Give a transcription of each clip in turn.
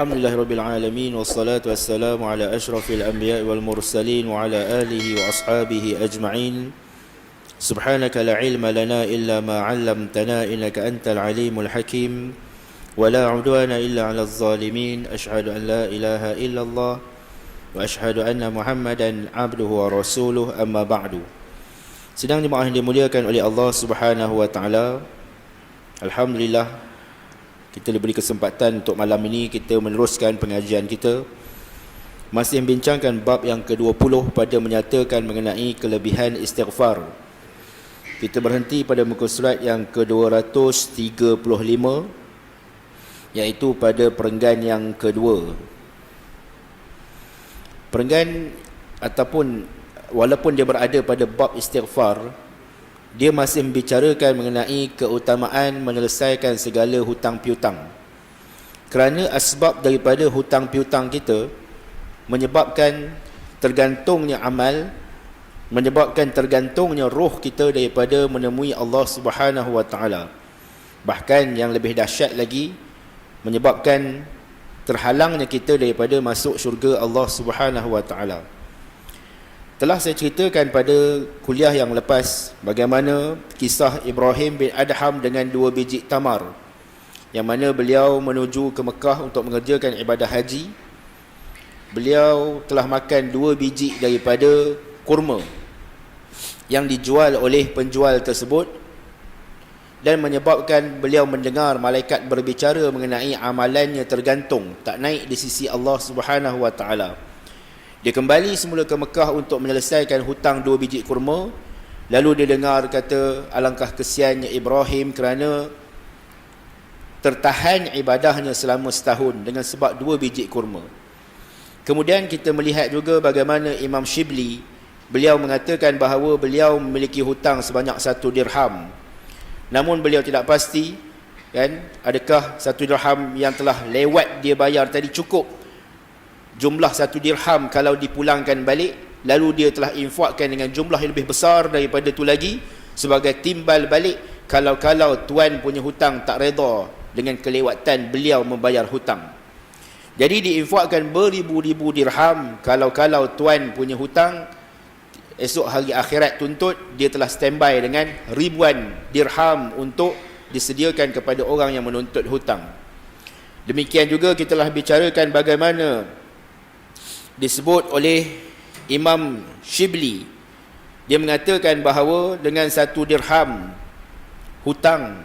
Alhamdulillahirabbil alamin wassalatu wassalamu ala asyrafil anbiya'i wal mursalin wa ala alihi wa ashabihi ajma'in. Subhanaka la ilma lana illa ma 'allamtana innaka antal alimul hakim. Wa la 'udwana illa 'alal zalimin. Asyhadu an la ilaha illallah wa asyhadu anna Muhammadan 'abduhu wa rasuluh, amma ba'du. Sidang jemaah yang dimuliakan oleh Allah Subhanahu wa taala, alhamdulillah kita diberi kesempatan untuk malam ini kita meneruskan pengajian kita, masih membincangkan bab yang ke-20 pada menyatakan mengenai kelebihan istighfar. Kita berhenti pada muka surat yang ke-235, iaitu pada perenggan yang kedua. Perenggan ataupun walaupun dia berada pada bab istighfar, dia masih membicarakan mengenai keutamaan menyelesaikan segala hutang piutang. Kerana asbab daripada hutang piutang kita menyebabkan tergantungnya amal, menyebabkan tergantungnya roh kita daripada menemui Allah Subhanahu wa taala. Bahkan yang lebih dahsyat lagi, menyebabkan terhalangnya kita daripada masuk syurga Allah Subhanahu wa taala. Telah saya ceritakan pada kuliah yang lepas bagaimana kisah Ibrahim bin Adham dengan 2 biji tamar, yang mana beliau menuju ke Mekah untuk mengerjakan ibadah haji. Beliau telah makan 2 biji daripada kurma yang dijual oleh penjual tersebut, dan menyebabkan beliau mendengar malaikat berbicara mengenai amalannya tergantung, tak naik di sisi Allah Subhanahu wa taala. Dia kembali semula ke Mekah untuk menyelesaikan hutang 2 biji kurma. Lalu dia dengar kata, alangkah kesiannya Ibrahim kerana tertahan ibadahnya selama setahun dengan sebab 2 biji kurma. Kemudian kita melihat juga bagaimana Imam Shibli, beliau mengatakan bahawa beliau memiliki hutang sebanyak 1 dirham. Namun beliau tidak pasti, kan, adakah 1 dirham yang telah lewat dia bayar tadi cukup jumlah 1 dirham kalau dipulangkan balik, lalu dia telah infakkan dengan jumlah yang lebih besar daripada itu lagi sebagai timbal balik kalau tuan punya hutang tak reda dengan kelewatan beliau membayar hutang. Jadi diinfakkan beribu-ribu dirham kalau tuan punya hutang, esok hari akhirat tuntut, dia telah standby dengan ribuan dirham untuk disediakan kepada orang yang menuntut hutang. Demikian juga kita telah bicarakan bagaimana disebut oleh Imam Shibli, dia mengatakan bahawa dengan 1 dirham hutang,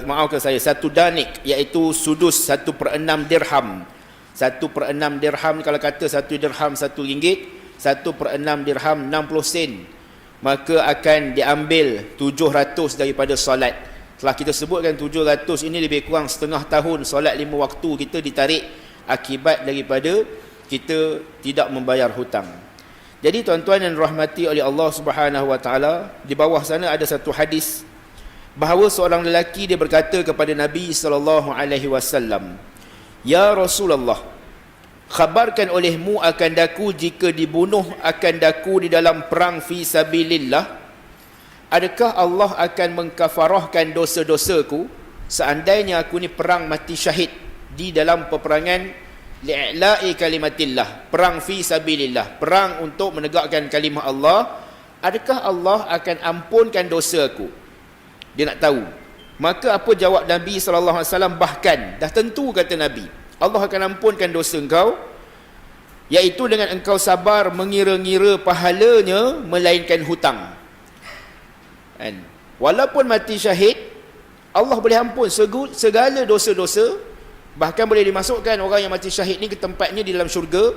maafkan saya, 1 danik, iaitu sudus 1/6 dirham. 1/6 dirham, kalau kata 1 dirham 1 ringgit, 1/6 dirham 60 sen, maka akan diambil 700 daripada solat. Telah kita sebutkan 700 ini lebih kurang setengah tahun solat 5 waktu kita ditarik akibat daripada kita tidak membayar hutang. Jadi tuan-tuan yang rahmati oleh Allah Subhanahu wa taala, di bawah sana ada satu hadis bahawa seorang lelaki dia berkata kepada Nabi sallallahu alaihi wasallam, "Ya Rasulullah, khabarkan olehmu akan daku jika dibunuh akan daku di dalam perang fi sabilillah. Adakah Allah akan mengkafarahkan dosa-dosaku seandainya aku ni perang mati syahid di dalam peperangan li'la'i kalimatillah, perang fi sabilillah, perang untuk menegakkan kalimah Allah, adakah Allah akan ampunkan dosa aku?" Dia nak tahu. Maka apa jawab Nabi SAW? Bahkan, dah tentu kata Nabi, Allah akan ampunkan dosa engkau, iaitu dengan engkau sabar mengira-ngira pahalanya melainkan hutang. Kan? Walaupun mati syahid, Allah boleh ampun segala dosa-dosa. Bahkan boleh dimasukkan orang yang mati syahid ni ke tempatnya di dalam syurga,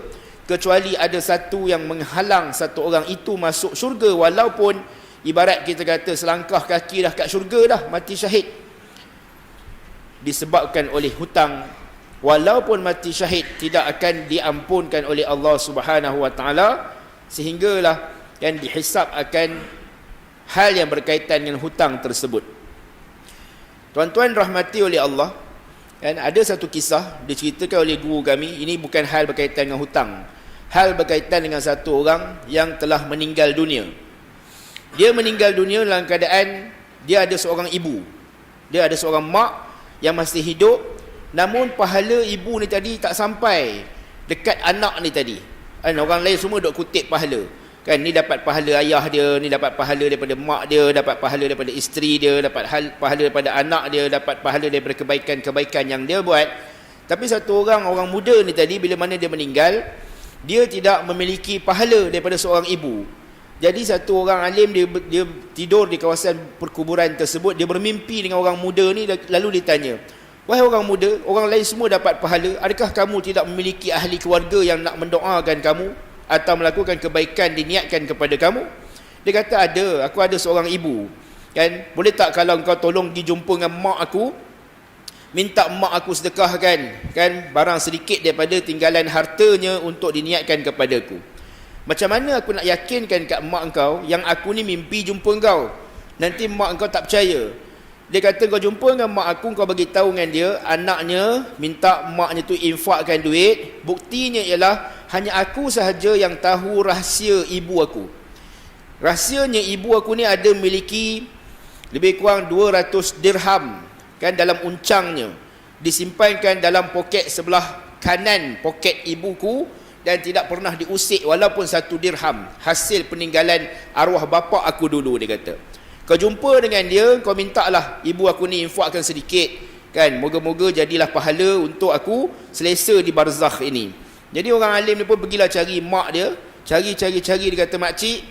kecuali ada satu yang menghalang satu orang itu masuk syurga, walaupun ibarat kita kata selangkah kaki dah kat syurga dah, mati syahid. Disebabkan oleh hutang, walaupun mati syahid tidak akan diampunkan oleh Allah Subhanahu wa taala, sehinggalah yang dihisab akan hal yang berkaitan dengan hutang tersebut. Tuan-tuan rahmati oleh Allah, kan, ada satu kisah diceritakan oleh guru kami. Ini bukan hal berkaitan dengan hutang, hal berkaitan dengan satu orang yang telah meninggal dunia. Dia meninggal dunia dalam keadaan dia ada seorang ibu, dia ada seorang mak yang masih hidup, namun pahala ibu ni tadi tak sampai dekat anak ni tadi. Kan orang lain semua duk kutip pahala. Kan ni dapat pahala ayah dia, ni dapat pahala daripada mak dia, dapat pahala daripada isteri dia, dapat pahala daripada anak dia, dapat pahala daripada kebaikan-kebaikan yang dia buat. Tapi satu orang muda ni tadi, bila mana dia meninggal, dia tidak memiliki pahala daripada seorang ibu. Jadi satu orang alim, dia tidur di kawasan perkuburan tersebut, dia bermimpi dengan orang muda ni, lalu ditanya, wahai orang muda, orang lain semua dapat pahala, adakah kamu tidak memiliki ahli keluarga yang nak mendoakan kamu atau melakukan kebaikan diniatkan kepada kamu? Dia kata, ada, aku ada seorang ibu. Kan, boleh tak kalau engkau tolong pergi jumpa dengan mak aku, minta mak aku sedekahkan kan barang sedikit daripada tinggalan hartanya untuk diniatkan kepadaku. Macam mana aku nak yakinkan kat mak engkau yang aku ni mimpi jumpa engkau? Nanti mak engkau tak percaya. Dia kata, kau jumpa dengan mak aku, kau bagi tahu dengan dia, anaknya minta maknya tu infakkan duit, buktinya ialah hanya aku sahaja yang tahu rahsia ibu aku. Rahsianya ibu aku ni ada memiliki lebih kurang 200 dirham kan dalam uncangnya, disimpankan dalam poket sebelah kanan poket ibuku dan tidak pernah diusik walaupun 1 dirham, hasil peninggalan arwah bapa aku dulu. Dia kata, kau jumpa dengan dia, kau mintalah ibu aku ni infakkan sedikit kan, moga-moga jadilah pahala untuk aku selesa di barzakh ini. Jadi orang alim ni pun pergilah cari mak dia, cari, dia kata, makcik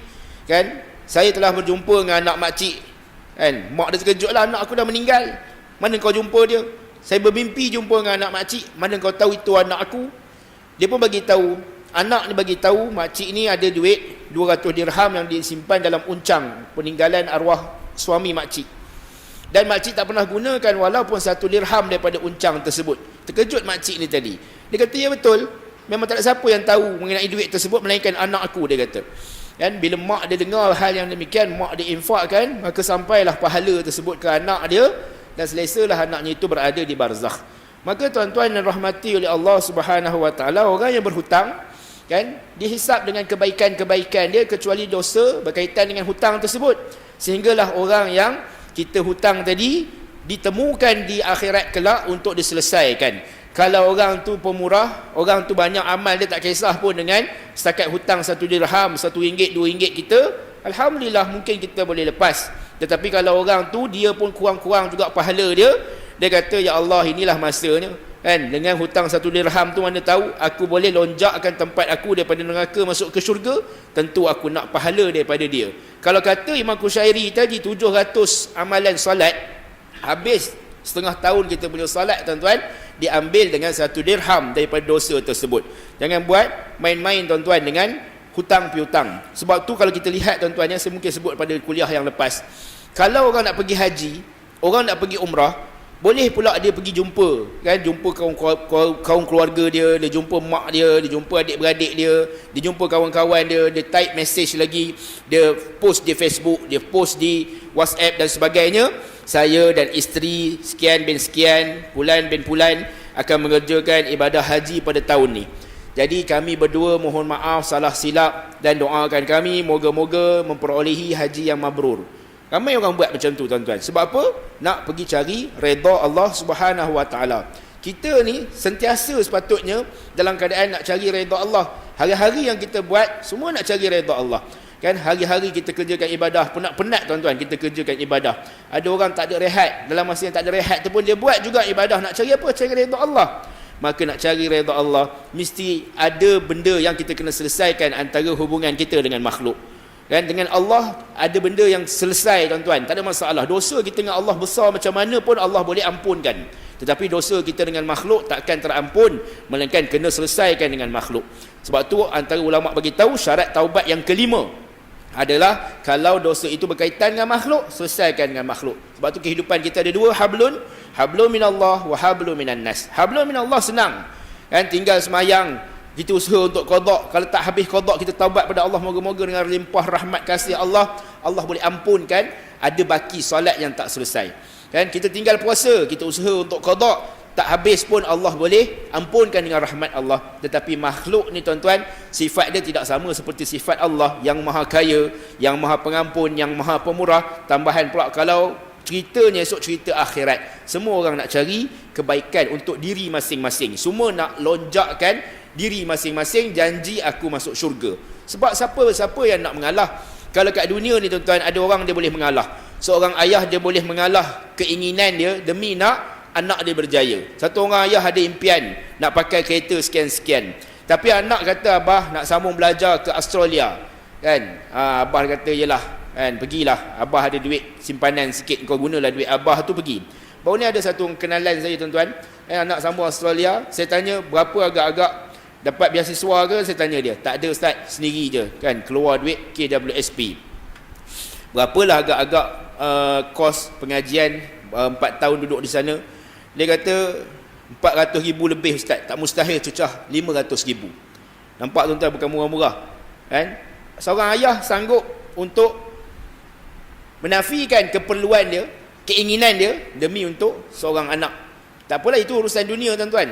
kan, saya telah berjumpa dengan anak makcik kan. Mak dia terkejutlah, anak aku dah meninggal, mana kau jumpa dia? Saya bermimpi jumpa dengan anak makcik, mana kau tahu itu anak aku? Dia pun bagi tahu, anak ni bagi tahu makcik ni ada duit 200 dirham yang disimpan dalam uncang peninggalan arwah suami makcik. Dan makcik tak pernah gunakan walaupun 1 dirham daripada uncang tersebut. Terkejut makcik ni tadi. Dia kata, ya betul, memang tak ada siapa yang tahu mengenai duit tersebut melainkan anak aku, dia kata. Dan bila mak dia dengar hal yang demikian, mak dia infakkan, maka sampailah pahala tersebut ke anak dia dan selesalah anaknya itu berada di barzakh. Maka tuan-tuan dan rahmati oleh Allah Subhanahu wa taala, orang yang berhutang kan dihisap dengan kebaikan-kebaikan dia kecuali dosa berkaitan dengan hutang tersebut. Sehinggalah orang yang kita hutang tadi ditemukan di akhirat kelak untuk diselesaikan. Kalau orang tu pemurah, orang tu banyak amal, dia tak kisah pun dengan setakat hutang 1 dirham, 1 ringgit, 2 ringgit kita, alhamdulillah mungkin kita boleh lepas. Tetapi kalau orang tu dia pun kurang-kurang juga pahala dia, dia kata, ya Allah, inilah masanya kan, dengan hutang 1 dirham tu mana tahu aku boleh lonjakkan tempat aku daripada neraka masuk ke syurga, tentu aku nak pahala daripada dia. Kalau kata Imam Kushairi tadi 700 amalan salat, habis setengah tahun kita boleh salat, tuan-tuan, diambil dengan 1 dirham daripada dosa tersebut. Jangan buat main-main, tuan-tuan, dengan hutang piutang. Sebab tu kalau kita lihat, tuan-tuan, yang saya mungkin sebut pada kuliah yang lepas, kalau orang nak pergi haji, orang nak pergi umrah, boleh pula dia pergi jumpa kan, jumpa kaum keluarga dia, dia jumpa mak dia jumpa adik-beradik dia jumpa kawan-kawan dia type message lagi, dia post di Facebook, dia post di WhatsApp dan sebagainya, saya dan isteri sekian bin sekian, pulan bin pulan akan mengerjakan ibadah haji pada tahun ni. Jadi kami berdua mohon maaf salah silap dan doakan kami moga-moga memperolehi haji yang mabrur. Ramai orang buat macam tu, tuan-tuan. Sebab apa? Nak pergi cari redha Allah Subhanahu wa taala. Kita ni sentiasa sepatutnya dalam keadaan nak cari redha Allah. Hari-hari yang kita buat semua nak cari redha Allah. Kan hari-hari kita kerjakan ibadah, penat-penat, tuan-tuan, kita kerjakan ibadah. Ada orang tak ada rehat, dalam masa yang tak ada rehat tu pun dia buat juga ibadah, nak cari apa? Cari redha Allah. Maka nak cari redha Allah, mesti ada benda yang kita kena selesaikan antara hubungan kita dengan makhluk. Kan, dengan Allah ada benda yang selesai, tuan-tuan, tak ada masalah. Dosa kita dengan Allah besar macam mana pun Allah boleh ampunkan. Tetapi dosa kita dengan makhluk takkan terampun, melainkan kena selesaikan dengan makhluk. Sebab tu antara ulama bagi tahu syarat taubat yang kelima adalah kalau dosa itu berkaitan dengan makhluk, selesaikan dengan makhluk. Sebab tu kehidupan kita ada 2 hablun minallah wa hablun minan nas. Hablun minallah senang. Kan, tinggal semayang, kita usaha untuk qada. Kalau tak habis qada, kita taubat pada Allah, moga-moga dengan limpah rahmat kasih Allah, Allah boleh ampunkan. Ada baki solat yang tak selesai. Kan, kita tinggal puasa, kita usaha untuk qada, tak habis pun Allah boleh ampunkan dengan rahmat Allah. Tetapi makhluk ni, tuan-tuan, sifat dia tidak sama seperti sifat Allah yang maha kaya, yang maha pengampun, yang maha pemurah. Tambahan pula, kalau Ceritanya esok cerita akhirat. Semua orang nak cari kebaikan untuk diri masing-masing. Semua nak lonjakkan diri masing-masing, janji aku masuk syurga. Sebab siapa yang nak mengalah? Kalau kat dunia ni tuan-tuan, ada orang dia boleh mengalah. Seorang ayah dia boleh mengalah keinginan dia demi nak anak dia berjaya. Satu orang ayah ada impian nak pakai kereta sekian-sekian. Tapi anak kata, abah nak sambung belajar ke Australia. Kan? Abah kata, yelah, kan, pergilah, abah ada duit simpanan sikit, kau gunalah duit abah tu pergi. Baru ni ada satu kenalan saya tuan-tuan, anak sambung Australia. Saya tanya berapa agak-agak dapat beasiswa ke, saya tanya dia, tak ada ustaz, sendiri je kan, keluar duit KWSP. Berapalah agak-agak kos pengajian 4 tahun duduk di sana. Dia kata 400,000 lebih ustaz, tak mustahil cecah 500,000. Nampak tuan-tuan, bukan murah-murah kan? Seorang ayah sanggup untuk menafikan keperluan dia, keinginan dia demi untuk seorang anak. Tak apalah, itu urusan dunia tuan-tuan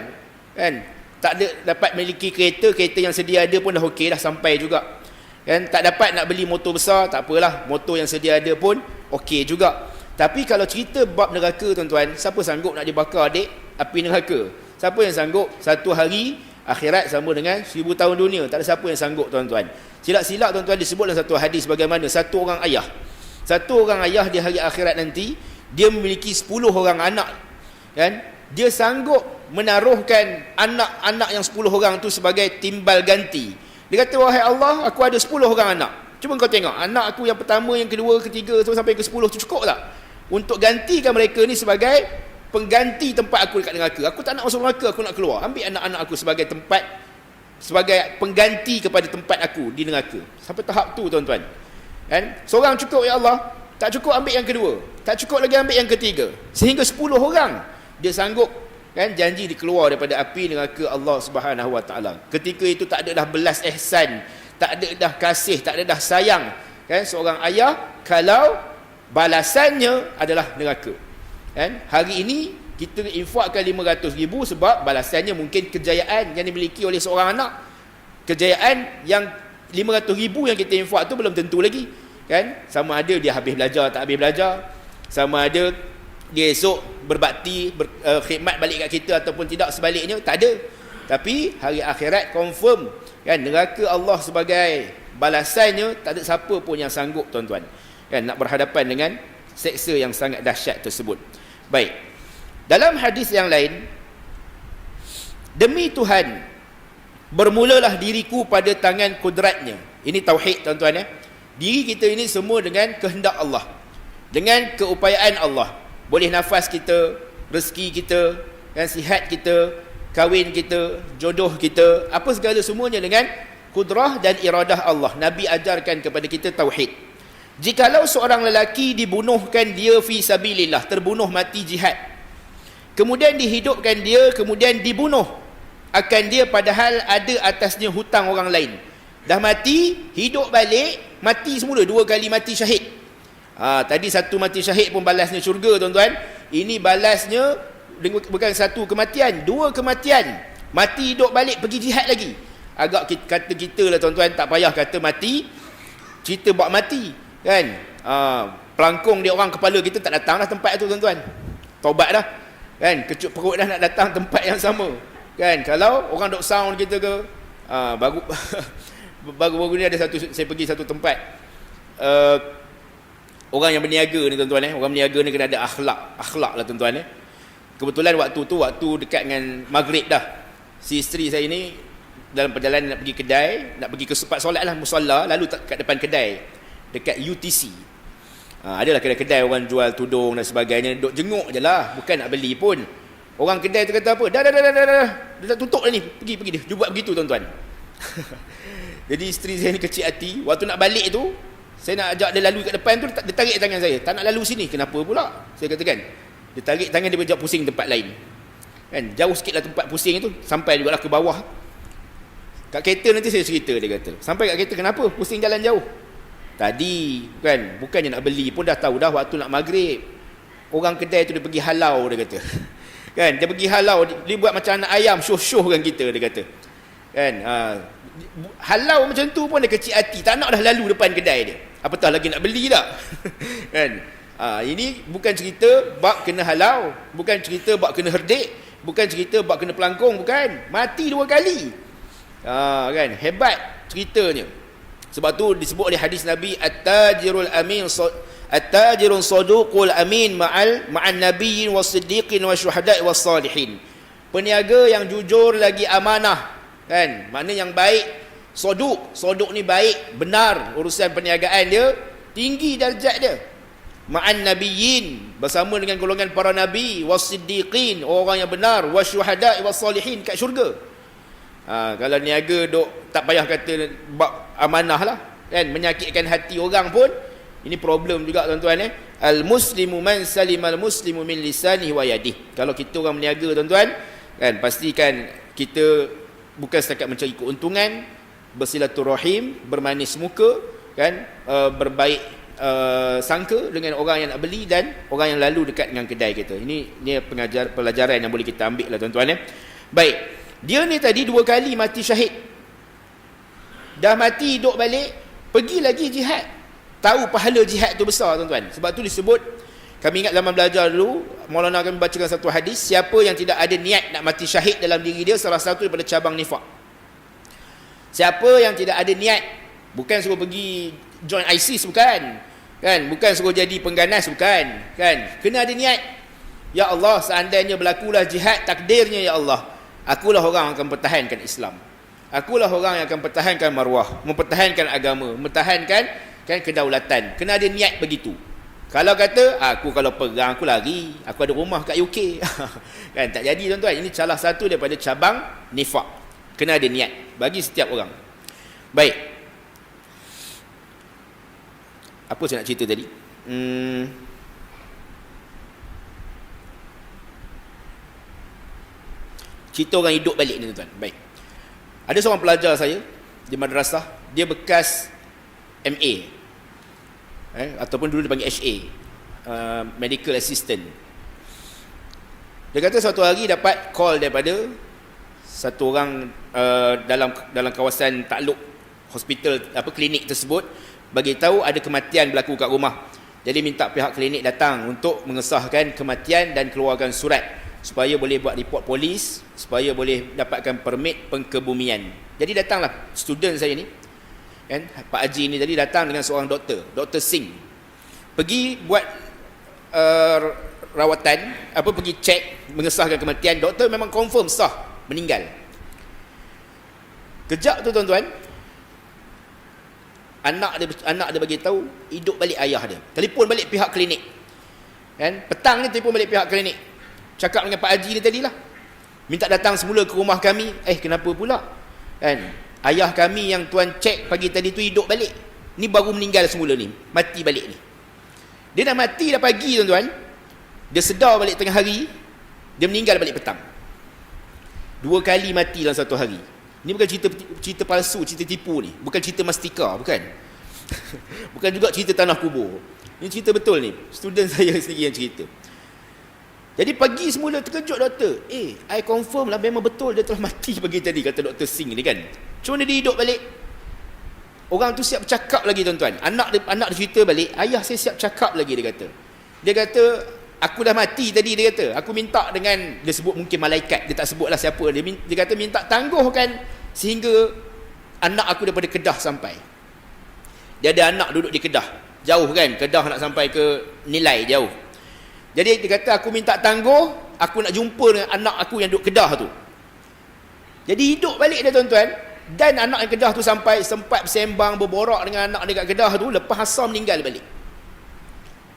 kan. Tak ada dapat memiliki kereta yang sedia ada pun dah okey, dah sampai juga kan. Tak dapat nak beli motor besar, tak apalah, motor yang sedia ada pun okey juga. Tapi kalau cerita bab neraka tuan-tuan, siapa sanggup nak dibakar adik api neraka? Siapa yang sanggup? Satu hari akhirat sama dengan 1000 tahun dunia. Tak ada siapa yang sanggup tuan-tuan. Silap-silap tuan-tuan disebut dalam satu hadis bagaimana satu orang ayah di hari akhirat nanti, dia memiliki 10 orang anak kan. Dia sanggup menaruhkan anak-anak yang 10 orang tu sebagai timbal ganti. Dia kata, wahai Allah, aku ada 10 orang anak. Cuba kau tengok, anak aku yang pertama, yang kedua, ketiga sampai ke 10 tu cukup tak untuk gantikan mereka ni sebagai pengganti tempat aku dekat neraka? Aku tak nak masuk neraka, aku nak keluar. Ambil anak-anak aku sebagai tempat, sebagai pengganti kepada tempat aku di neraka. Sampai tahap tu tuan-tuan kan. Seorang cukup ya Allah, tak cukup ambil yang kedua, tak cukup lagi ambil yang ketiga, sehingga 10 orang dia sanggup kan, janji dikeluar daripada api neraka Allah Subhanahu Wa Taala. Ketika itu tak ada dah belas ihsan, tak ada dah kasih, tak ada dah sayang kan seorang ayah kalau balasannya adalah neraka kan. Hari ini kita infakkan 500,000 sebab balasannya mungkin kejayaan yang dimiliki oleh seorang anak. Kejayaan yang 500,000 yang kita infak tu belum tentu lagi kan. Sama ada dia habis belajar, tak habis belajar, sama ada dia esok berbakti, khidmat balik kat kita ataupun tidak, sebaliknya, tak ada. Tapi hari akhirat confirm kan, neraka Allah sebagai balasannya, tak ada siapa pun yang sanggup tuan-tuan kan nak berhadapan dengan seksa yang sangat dahsyat tersebut. Baik, dalam hadis yang lain, demi Tuhan bermulalah diriku pada tangan kudratnya. Ini tauhid tuan-tuan ya. Diri kita ini semua dengan kehendak Allah, dengan keupayaan Allah. Boleh nafas kita, rezeki kita, kan, sihat kita, kahwin kita, jodoh kita, apa segala semuanya dengan kudrah dan iradah Allah. Nabi ajarkan kepada kita tauhid. Jikalau seorang lelaki dibunuhkan dia fi sabilillah, terbunuh mati jihad, kemudian dihidupkan dia, kemudian dibunuh akan dia padahal ada atasnya hutang orang lain. Dah mati, hidup balik, mati semula, 2 kali mati syahid. Tadi satu mati syahid pun balasnya syurga tuan-tuan. Ini balasnya bukan satu kematian, 2 kematian. Mati hidup balik, pergi jihad lagi. Agak kata kita lah tuan-tuan, tak payah kata mati, cerita bab mati kan. Pelangkung dia orang kepala kita tak datang dah tempat tu tuan-tuan. Taubat dah kan, kecut perut dah nak datang tempat yang sama kan. Kalau orang duk sound kita ke, baru ni ada satu, saya pergi satu tempat, orang yang berniaga ni tuan-tuan orang berniaga ni kena ada akhlak lah tuan-tuan Kebetulan waktu dekat dengan maghrib dah, si isteri saya ni dalam perjalanan nak pergi kedai, nak pergi ke tempat solat lah, musalla, lalu kat depan kedai dekat UTC. Adalah kedai-kedai orang jual tudung dan sebagainya, duk jenguk je lah, bukan nak beli pun. Orang kedai tu kata apa, dah dah tutup dah ni, pergi dia buat begitu tuan-tuan. Jadi isteri saya ni kecil hati, waktu nak balik tu saya nak ajak dia lalu kat depan tu, dia tarik tangan saya, tak nak lalu sini. Kenapa pula? Saya katakan, dia tarik tangan, dia berjak pusing tempat lain kan, jauh sikit lah tempat pusing tu, sampai juga lah ke bawah. Kat kereta nanti saya cerita, dia kata sampai kat kereta, kenapa pusing jalan jauh? Tadi kan, bukannya nak beli pun dah tahu dah waktu nak maghrib. Orang kedai tu dia pergi halau, dia kata kan, dia pergi halau, dia buat macam anak ayam, syuh-syuh kan kita, dia kata kan. Halau macam tu pun dia kecil hati, tak nak dah lalu depan kedai dia, apatah lagi nak beli tak kan. Ini bukan cerita bab kena halau, bukan cerita bab kena herdik, bukan cerita bab kena pelangkung, bukan. Mati 2 kali. Kan? Hebat ceritanya. Sebab tu disebut oleh hadis Nabi, at-tajirul amin, at-tajirun saduqul amin ma'an nabiyyin was-siddiqin wasyuhada'i was-salihin. Peniaga yang jujur lagi amanah, kan? Makna yang baik, saduq. Saduq ni baik, benar urusan perniagaan dia, tinggi darjat dia. Ma'an nabiyyin, bersama dengan golongan para nabi, was-siddiqin, orang yang benar, wasyuhada'i was-salihin, kat syurga. Kalau niaga duk tak payah kata bab amanah lah, kan, menyakitkan hati orang pun, ini problem juga tuan-tuan. Al-muslimu man salimal muslimu min lisanihi wa yadihi. Kalau kita orang meniaga tuan-tuan, kan, pastikan kita bukan setakat mencari keuntungan, bersilaturahim, bermanis muka, kan, berbaik sangka dengan orang yang nak beli dan orang yang lalu dekat dengan kedai kita. Ini pelajaran yang boleh kita ambil lah tuan-tuan. Baik, dia ni tadi 2 kali mati syahid. Dah mati, hidup balik, pergi lagi jihad. Tahu pahala jihad tu besar tuan-tuan. Sebab tu disebut, kami ingat zaman belajar dulu, Maulana kami bacakan satu hadis, siapa yang tidak ada niat nak mati syahid dalam diri dia, salah satu daripada cabang nifak. Siapa yang tidak ada niat, bukan suruh pergi join ISIS, bukan, kan, bukan suruh jadi pengganas, bukan, kan, kena ada niat. Ya Allah, seandainya berlakulah jihad, takdirnya ya Allah, akulah orang yang akan pertahankan Islam, akulah orang yang akan pertahankan maruah, mempertahankan agama, mempertahankan, kan, kedaulatan. Kena ada niat begitu. Kalau kata aku kalau perang aku lari, aku ada rumah kat UK kan, tak jadi tuan-tuan. Ini salah satu daripada cabang nifak. Kena ada niat bagi setiap orang. Baik, apa saya nak cerita tadi? Cerita orang hidup balik ni tuan-tuan. Baik, ada seorang pelajar saya di madrasah, dia bekas MA, ataupun dulu dipanggil HA, medical assistant. Dia kata suatu hari dapat call daripada satu orang dalam kawasan takluk hospital, klinik tersebut, bagi tahu ada kematian berlaku kat rumah. Jadi minta pihak klinik datang untuk mengesahkan kematian dan keluarkan surat supaya boleh buat report polis, supaya boleh dapatkan permit pengkebumian. Jadi datanglah student saya ni, kan, Pak Haji ni tadi datang dengan seorang doktor, Dr. Singh. Pergi buat rawatan, pergi cek, mengesahkan kematian. Doktor memang confirm sah, meninggal. Kejap tu tuan-tuan, anak dia bagi tahu hidup balik ayah dia. Telefon balik pihak klinik. Kan? Petang ni telefon balik pihak klinik. Cakap dengan Pak Haji ni tadilah. Minta datang semula ke rumah kami. Kenapa pula? Kan? Ayah kami yang tuan cek pagi tadi tu hidup balik. Ni baru meninggal semula ni. Mati balik ni. Dia dah mati dah pagi tuan-tuan. Dia sedar balik tengah hari. Dia meninggal balik petang. 2 kali mati dalam satu hari. Ni bukan cerita palsu, cerita tipu ni. Bukan cerita mastika, bukan. Bukan juga cerita tanah kubur. Ini cerita betul ni. Student saya sendiri yang cerita. Jadi pagi semula terkejut doktor. I confirm lah memang betul dia telah mati pagi tadi, kata Dr. Singh ni kan. Cuma dia hidup balik. Orang tu siap bercakap lagi tuan-tuan. Anak dia cerita balik, ayah saya siap cakap lagi, dia kata. Dia kata, aku dah mati tadi, dia kata. Aku minta dengan, dia sebut mungkin malaikat, dia tak sebutlah siapa. Dia kata minta tangguhkan sehingga anak aku daripada Kedah sampai. Dia ada anak duduk di Kedah. Jauh kan, Kedah nak sampai ke Nilai, jauh. Jadi dia kata aku minta tangguh, aku nak jumpa dengan anak aku yang duduk Kedah tu. Jadi hidup balik dia tuan-tuan. Dan anak yang Kedah tu sampai sempat bersembang, berborak dengan anak dekat Kedah tu, lepas asal meninggal balik.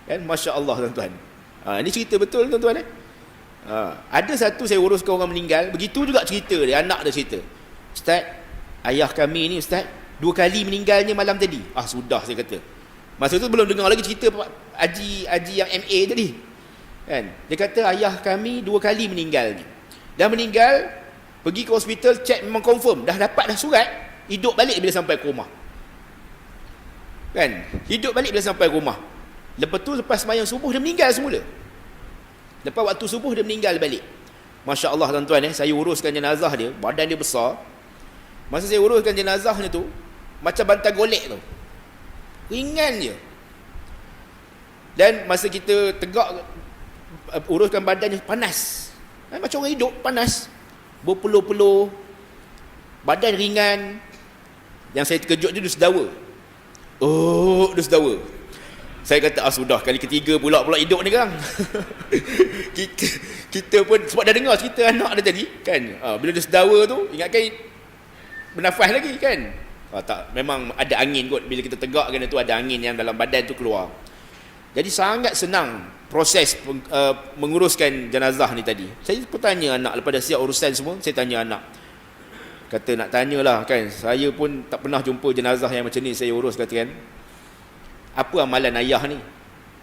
Kan, Masya Allah tuan-tuan. Ini cerita betul tuan-tuan. Ada satu saya uruskan orang meninggal, begitu juga cerita dia, anak dia cerita. Ustaz, ayah kami ni Ustaz, 2 kali meninggalnya malam tadi. Sudah saya kata. Masa tu belum dengar lagi cerita Haji yang MA tadi. Kan? Dia kata ayah kami 2 kali meninggal ni. Dah meninggal, pergi ke hospital, cek memang confirm, dah dapat dah surat, hidup balik bila sampai ke rumah. Kan? Hidup balik bila sampai ke rumah. Lepas tu lepas sembahyang subuh dia meninggal semula. Lepas waktu subuh dia meninggal balik. Masya Allah tuan-tuan, saya uruskan jenazah dia, badan dia besar. Masa saya uruskan jenazahnya tu, macam bantal golek tu. Ringan je. Dan masa kita tegak uruskan badannya panas. Macam orang hidup panas. Berpeluh-peluh. Badan ringan. Yang saya terkejut dia sedawa. Oh, dia sedawa. Saya kata, sudah kali ketiga pula hidup ni kan. kita pun sebab dah dengar cerita anak dia tadi kan. Bila dia sedawa tu, ingatkan bernafas lagi kan. Tak, memang ada angin kot. Bila kita tegakkan tu ada angin yang dalam badan tu keluar. Jadi sangat senang proses menguruskan jenazah ni tadi. Saya pun tanya anak, lepas dah siap urusan semua, saya tanya anak. Kata nak tanyalah kan, saya pun tak pernah jumpa jenazah yang macam ni saya urus, kata kan. Apa amalan ayah ni?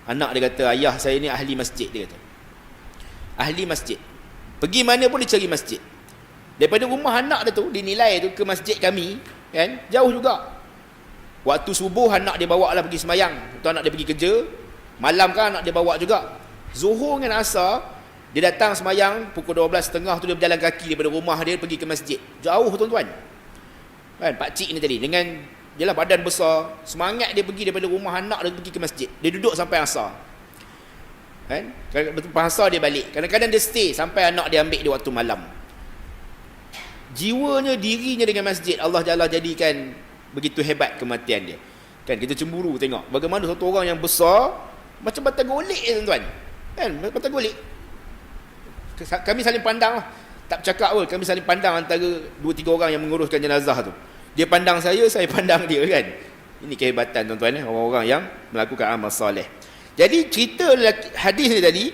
Anak dia kata, ayah saya ni ahli masjid, dia kata. Ahli masjid. Pergi mana pun dia cari masjid. Daripada rumah anak dia tu, dinilai tu ke masjid kami, kan, jauh juga. Waktu subuh anak dia bawa lah pergi semayang. Waktu anak dia pergi kerja, malam kan anak dia bawa juga. Zuhur dengan asar, dia datang semayang, pukul 12.30 tu dia berjalan kaki daripada rumah dia pergi ke masjid. Jauh tuan-tuan. Kan, pakcik ni tadi, dengan jelah badan besar, semangat dia pergi daripada rumah anak dia pergi ke masjid. Dia duduk sampai asar. Kan? Lepas asar dia balik. Kadang-kadang dia stay sampai anak dia ambil dia waktu malam. Jiwanya, dirinya dengan masjid, Allah Jalla jadikan begitu hebat kematian dia. Kan, kita cemburu tengok bagaimana satu orang yang besar macam batang golek, tuan-tuan. Kan, batang golek. Kami saling pandang lah. Tak bercakap pun, kami saling pandang antara 2-3 orang yang menguruskan jenazah tu. Dia pandang saya pandang dia kan. Ini kehebatan tuan-tuan, orang-orang yang melakukan amal soleh. Jadi cerita hadis ni tadi,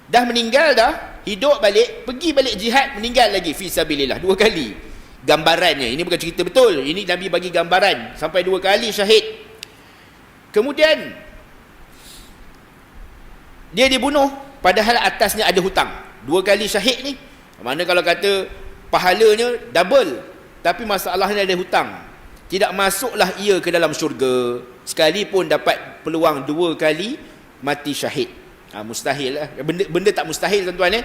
dah meninggal dah, hidup balik, pergi balik jihad, meninggal lagi fi sabilillah 2 kali. Gambarannya, ini bukan cerita betul. Ini Nabi bagi gambaran, sampai 2 kali syahid. Kemudian dia dibunuh padahal atasnya ada hutang. 2 kali syahid ni, mana kalau kata pahalanya double, tapi masalahnya ada hutang. Tidak masuklah ia ke dalam syurga sekalipun dapat peluang 2 kali mati syahid. Mustahil lah. Benda tak mustahil tuan-tuan.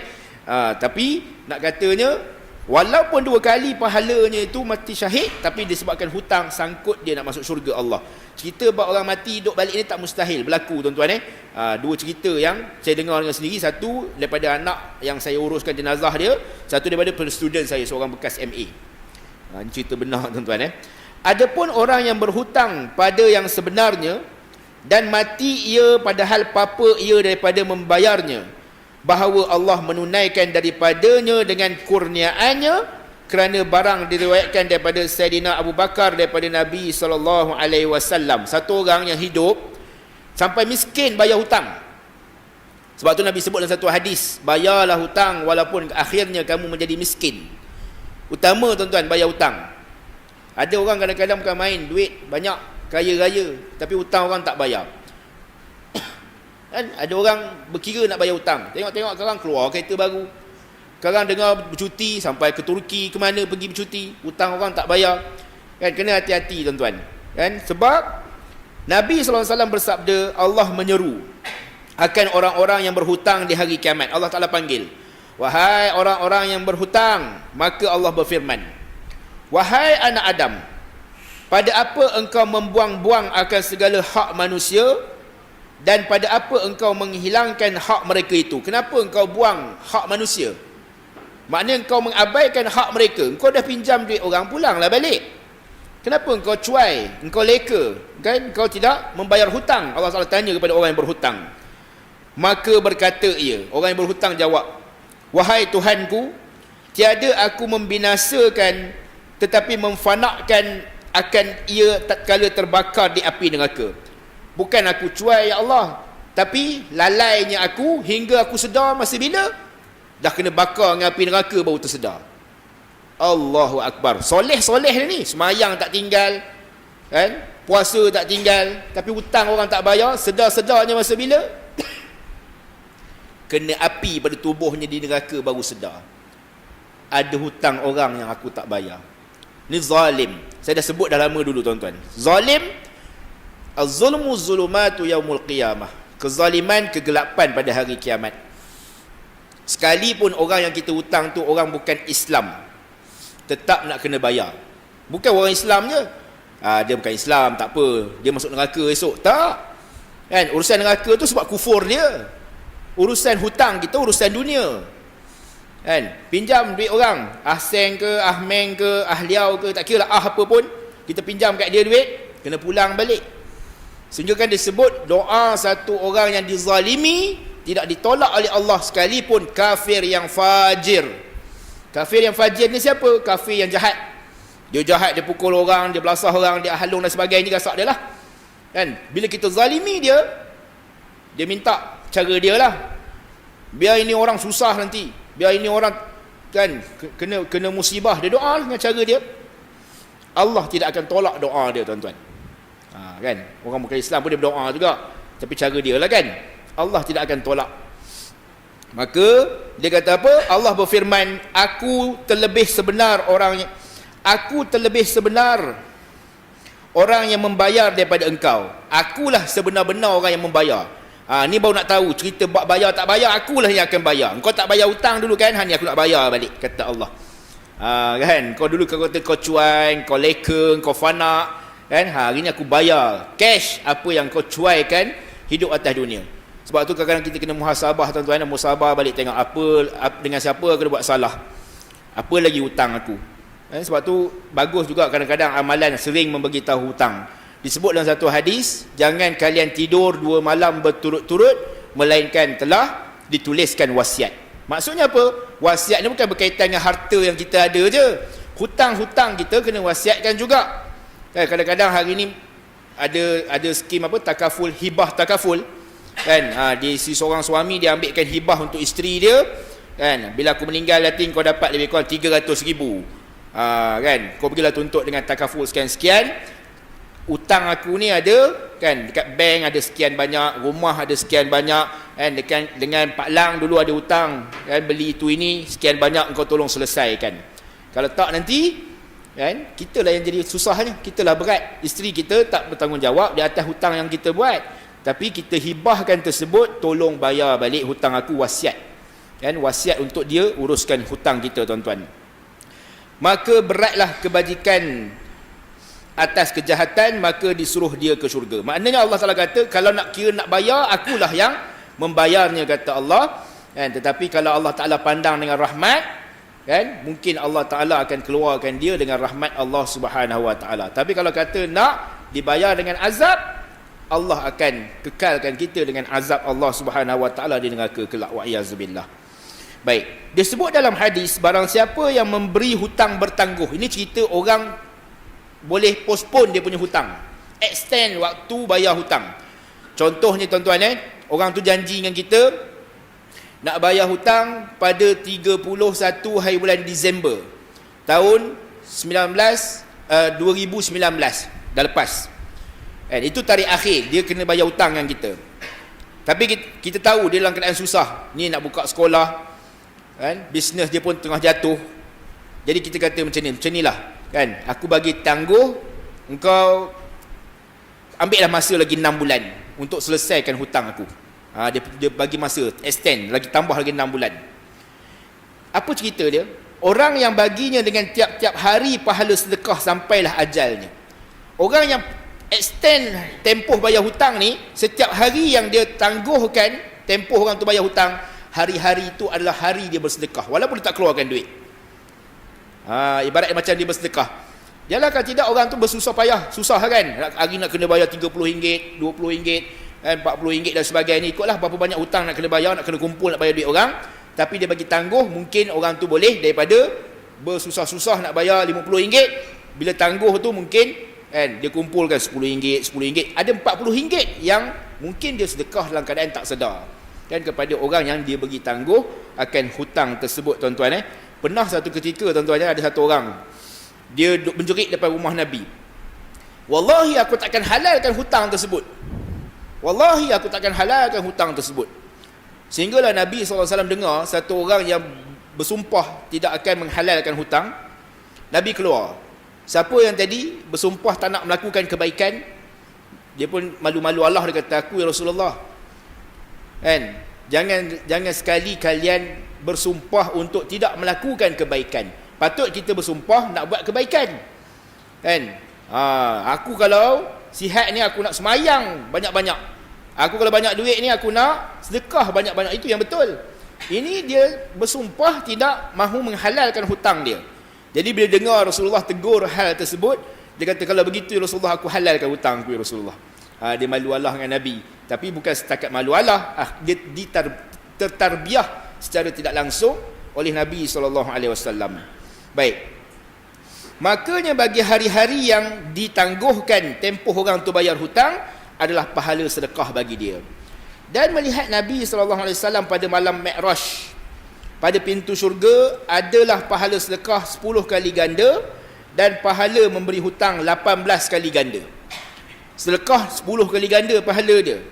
Tapi nak katanya, walaupun 2 kali pahalanya itu mati syahid, tapi disebabkan hutang sangkut dia nak masuk syurga Allah. Cerita bab orang mati hidup balik ni tak mustahil berlaku tuan-tuan. 2 cerita yang saya dengar dengan sendiri. Satu daripada anak yang saya uruskan jenazah dia, satu daripada student saya, seorang bekas MA. Ini cerita benar tuan-tuan. Adapun orang yang berhutang pada yang sebenarnya dan mati ia padahal papa ia daripada membayarnya, bahawa Allah menunaikan daripadanya dengan kurniaannya, kerana barang diriwayatkan daripada Sayyidina Abu Bakar daripada Nabi SAW. Satu orang yang hidup sampai miskin bayar hutang. Sebab tu Nabi sebut dalam satu hadis, bayarlah hutang walaupun akhirnya kamu menjadi miskin. Utama tuan-tuan bayar hutang. Ada orang kadang-kadang bukan main, duit banyak, kaya-raya, tapi hutang orang tak bayar. Kan? Ada orang berkira nak bayar hutang. Tengok-tengok sekarang keluar kereta baru. Sekarang dengar bercuti sampai ke Turki, ke mana pergi bercuti, hutang orang tak bayar. Kan, kena hati-hati tuan-tuan. Kan? Sebab Nabi SAW bersabda, Allah menyeru akan orang-orang yang berhutang di hari kiamat. Allah Ta'ala panggil, wahai orang-orang yang berhutang. Maka Allah berfirman, wahai anak Adam, pada apa engkau membuang-buang akan segala hak manusia, dan pada apa engkau menghilangkan hak mereka itu? Kenapa engkau buang hak manusia? Maknanya engkau mengabaikan hak mereka. Engkau dah pinjam duit orang, pulanglah balik. Kenapa engkau cuai, engkau leka, kan? Engkau tidak membayar hutang. Allah SWT tanya kepada orang yang berhutang. Maka berkata ia, orang yang berhutang jawab, wahai Tuhanku, tiada aku membinasakan tetapi memfanakkan akan ia tatkala terbakar di api neraka. Bukan aku cuai ya Allah, tapi lalainya aku hingga aku sedar masa bila dah kena bakar dengan api neraka baru tersedar. Allahu Akbar. Soleh-soleh ni, semayang tak tinggal, kan? Puasa tak tinggal, tapi hutang orang tak bayar. Sedar-sedarnya masa bila kena api pada tubuhnya di neraka baru sedar. Ada hutang orang yang aku tak bayar. Ni zalim. Saya dah sebut dah lama dulu tuan-tuan. Zalim, az-zulmu zulumatu yaumul qiyamah. Kezaliman, kegelapan pada hari kiamat. Sekalipun orang yang kita hutang tu orang bukan Islam, tetap nak kena bayar. Bukan orang Islam je, dia bukan Islam, tak apa, dia masuk neraka esok. Tak. Kan urusan neraka tu sebab kufur dia. Urusan hutang kita urusan dunia. Kan pinjam duit orang, Seng ke, Meng ke, Liao ke, tak kira lah apa pun, kita pinjam kat dia duit, kena pulang balik. Sehingga kan disebut doa satu orang yang dizalimi tidak ditolak oleh Allah sekalipun kafir yang fajir. Kafir yang fajir ni siapa? Kafir yang jahat. Dia jahat, dia pukul orang, dia belasah orang, dia halung dan sebagainya, gasak dia lah. Kan? Bila kita zalimi dia, dia minta cara dia lah. Biar ini orang susah nanti. Biar ini orang kan kena musibah. Dia doa dengan cara dia. Allah tidak akan tolak doa dia, tuan-tuan. Kan? Orang bukan Islam pun dia berdoa juga. Tapi cara dia lah kan. Allah tidak akan tolak. Maka dia kata apa? Allah berfirman, aku terlebih sebenar orang yang membayar daripada engkau. Akulah sebenar-benar orang yang membayar. Ni baru nak tahu cerita bab bayar tak bayar, akulah yang akan bayar. Engkau tak bayar hutang dulu kan, ni aku nak bayar balik, kata Allah. Kan, kau dulu kau kata kau cuai, kau leka, kau fana, kan, hari ni aku bayar cash apa yang kau cuaikan hidup atas dunia. Sebab tu kadang-kadang kita kena muhasabah, tuan-tuan, muhasabah balik tengok apa dengan siapa aku dah buat salah, apa lagi hutang aku. Sebab tu bagus juga kadang-kadang amalan sering membagi tahu hutang. Disebut dalam satu hadis, jangan kalian tidur 2 malam berturut-turut melainkan telah dituliskan wasiat. Maksudnya apa? Wasiat ni bukan berkaitan dengan harta yang kita ada je. Hutang-hutang kita kena wasiatkan juga. Kadang-kadang hari ni ada skim apa, takaful, hibah takaful. Kan, di si seorang suami dia ambilkan hibah untuk isteri dia. Kan, bila aku meninggal nanti kau dapat lebih kurang 300,000. Kan, kau pergilah tuntut dengan takaful sekian-sekian. Utang aku ni ada, kan, dekat bank ada sekian banyak, rumah ada sekian banyak, kan, dengan Pak Lang dulu ada hutang, kan, beli itu ini sekian banyak, engkau tolong selesaikan. Kalau tak nanti, kan, kita lah yang jadi susahnya, kita lah berat. Isteri kita tak bertanggungjawab di atas hutang yang kita buat, tapi kita hibahkan tersebut, tolong bayar balik hutang aku, wasiat. Kan, wasiat untuk dia uruskan hutang kita, tuan-tuan. Maka beratlah kebajikan atas kejahatan, maka disuruh dia ke syurga. Maknanya Allah Taala kata, kalau nak kira nak bayar, akulah yang membayarnya, kata Allah. Kan, tetapi kalau Allah Taala pandang dengan rahmat, kan, mungkin Allah Taala akan keluarkan dia dengan rahmat Allah Subhanahu Wa Taala. Tapi kalau kata nak dibayar dengan azab, Allah akan kekalkan kita dengan azab Allah Subhanahu Wa Taala di neraka kelak, wa iyazubillah. Baik, disebut dalam hadis, barang siapa yang memberi hutang bertangguh. Ini cerita orang boleh postpone dia punya hutang, extend waktu bayar hutang. Contohnya, tuan-tuan, orang tu janji dengan kita nak bayar hutang pada 31 hari bulan Disember tahun 2019, dah lepas. Itu tarikh akhir dia kena bayar hutang dengan kita. Tapi kita tahu dia dalam keadaan susah, ni nak buka sekolah, kan, bisnes dia pun tengah jatuh. Jadi kita kata macam ni lah, kan, aku bagi tangguh, engkau ambillah masa lagi 6 bulan untuk selesaikan hutang aku. Dia bagi masa, extend lagi, tambah lagi 6 bulan. Apa cerita dia? Orang yang baginya dengan tiap-tiap hari pahala sedekah sampailah ajalnya. Orang yang extend tempoh bayar hutang ni, setiap hari yang dia tangguhkan tempoh orang tu bayar hutang, hari-hari itu adalah hari dia bersedekah, walaupun dia tak keluarkan duit. Ibarat macam dia bersedekah. Yalah, kalau tidak orang tu bersusah payah, susah kan, hari nak kena bayar RM30, RM20, RM40 dan sebagainya, ikutlah berapa banyak hutang nak kena bayar, nak kena kumpul nak bayar duit orang. Tapi dia bagi tangguh, mungkin orang tu boleh daripada bersusah-susah nak bayar RM50, bila tangguh tu mungkin, kan, dia kumpulkan RM10, RM10, ada RM40 yang mungkin dia sedekah dalam keadaan tak sedar, kan, kepada orang yang dia bagi tangguh akan hutang tersebut, tuan-tuan. Pernah satu ketika, tuan-tuan, ada satu orang dia duduk menjerit depan rumah Nabi. Wallahi aku takkan halalkan hutang tersebut. Wallahi aku takkan halalkan hutang tersebut. Sehinggalah Nabi SAW dengar satu orang yang bersumpah tidak akan menghalalkan hutang. Nabi keluar. Siapa yang tadi bersumpah tak nak melakukan kebaikan? Dia pun malu-malu Allah, dia kata, aku ya Rasulullah, kan, jangan sekali kalian bersumpah untuk tidak melakukan kebaikan. Patut kita bersumpah nak buat kebaikan, kan. Aku kalau sihat ni aku nak semayang banyak-banyak, Aku kalau banyak duit ni aku nak sedekah banyak-banyak, itu yang betul. Ini dia bersumpah tidak mahu menghalalkan hutang dia. Jadi bila dengar Rasulullah tegur hal tersebut, dia kata kalau begitu Rasulullah aku halalkan hutang aku ya Rasulullah. Dia malu Allah dengan Nabi. Tapi bukan setakat malu Allah, dia tertarbiah secara tidak langsung oleh Nabi SAW. Baik. Makanya bagi hari-hari yang ditangguhkan tempoh orang tu bayar hutang adalah pahala sedekah bagi dia. Dan melihat Nabi SAW pada malam Mi'raj pada pintu syurga adalah pahala sedekah 10 kali ganda dan pahala memberi hutang 18 kali ganda. Sedekah 10 kali ganda pahala dia.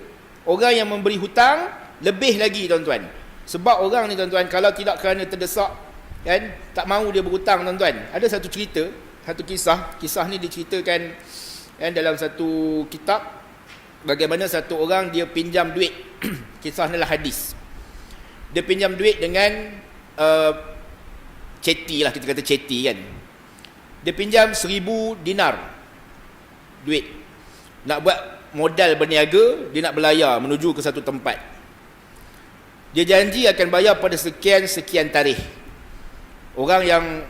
Orang yang memberi hutang lebih lagi tuan-tuan. Sebab orang ni tuan-tuan kalau tidak kerana terdesak kan, tak mahu dia berhutang tuan-tuan. Ada satu cerita, satu kisah ni diceritakan kan, dalam satu kitab, bagaimana satu orang dia pinjam duit. Kisah ni lah hadis. Dia pinjam duit dengan ceti lah, kita kata ceti kan. Dia pinjam 1000 dinar duit. Nak buat modal berniaga, dia nak berlayar menuju ke satu tempat. Dia janji akan bayar pada sekian tarikh. Orang yang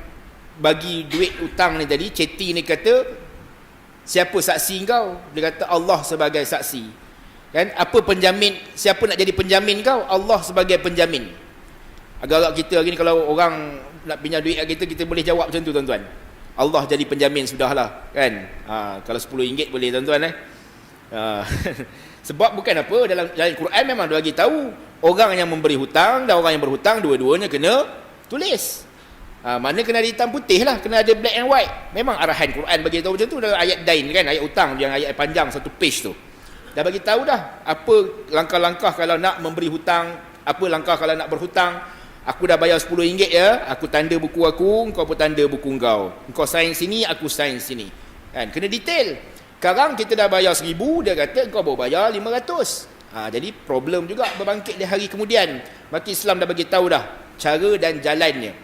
bagi duit hutang ni tadi, ceti ni kata, siapa saksi kau? Dia kata Allah sebagai saksi. Kan? Apa penjamin? Siapa nak jadi penjamin kau? Allah sebagai penjamin. Agak-agak kita hari ni kalau orang nak pinjam duit kat kita boleh jawab macam tu tuan-tuan. Allah jadi penjamin sudahlah kan. Kalau RM10 boleh tuan-tuan sebab bukan apa, dalam Quran memang dia bagi tahu orang yang memberi hutang dan orang yang berhutang dua-duanya kena tulis. Mana kena ada hitam putih lah, kena ada black and white. Memang arahan Quran bagi tahu macam tu dalam ayat dain kan, ayat hutang yang ayat panjang satu page tu. Dah bagi tahu dah apa langkah-langkah kalau nak memberi hutang, apa langkah kalau nak berhutang. Aku dah bayar RM10 ya, aku tanda buku aku, kau pun tanda buku kau. Kau sign sini, aku sign sini. Kan, kena detail. Sekarang kita dah bayar 1000, dia kata kau baru bayar 500. Jadi problem juga berbangkit di hari kemudian. Maka Islam dah bagi tahu dah cara dan jalannya.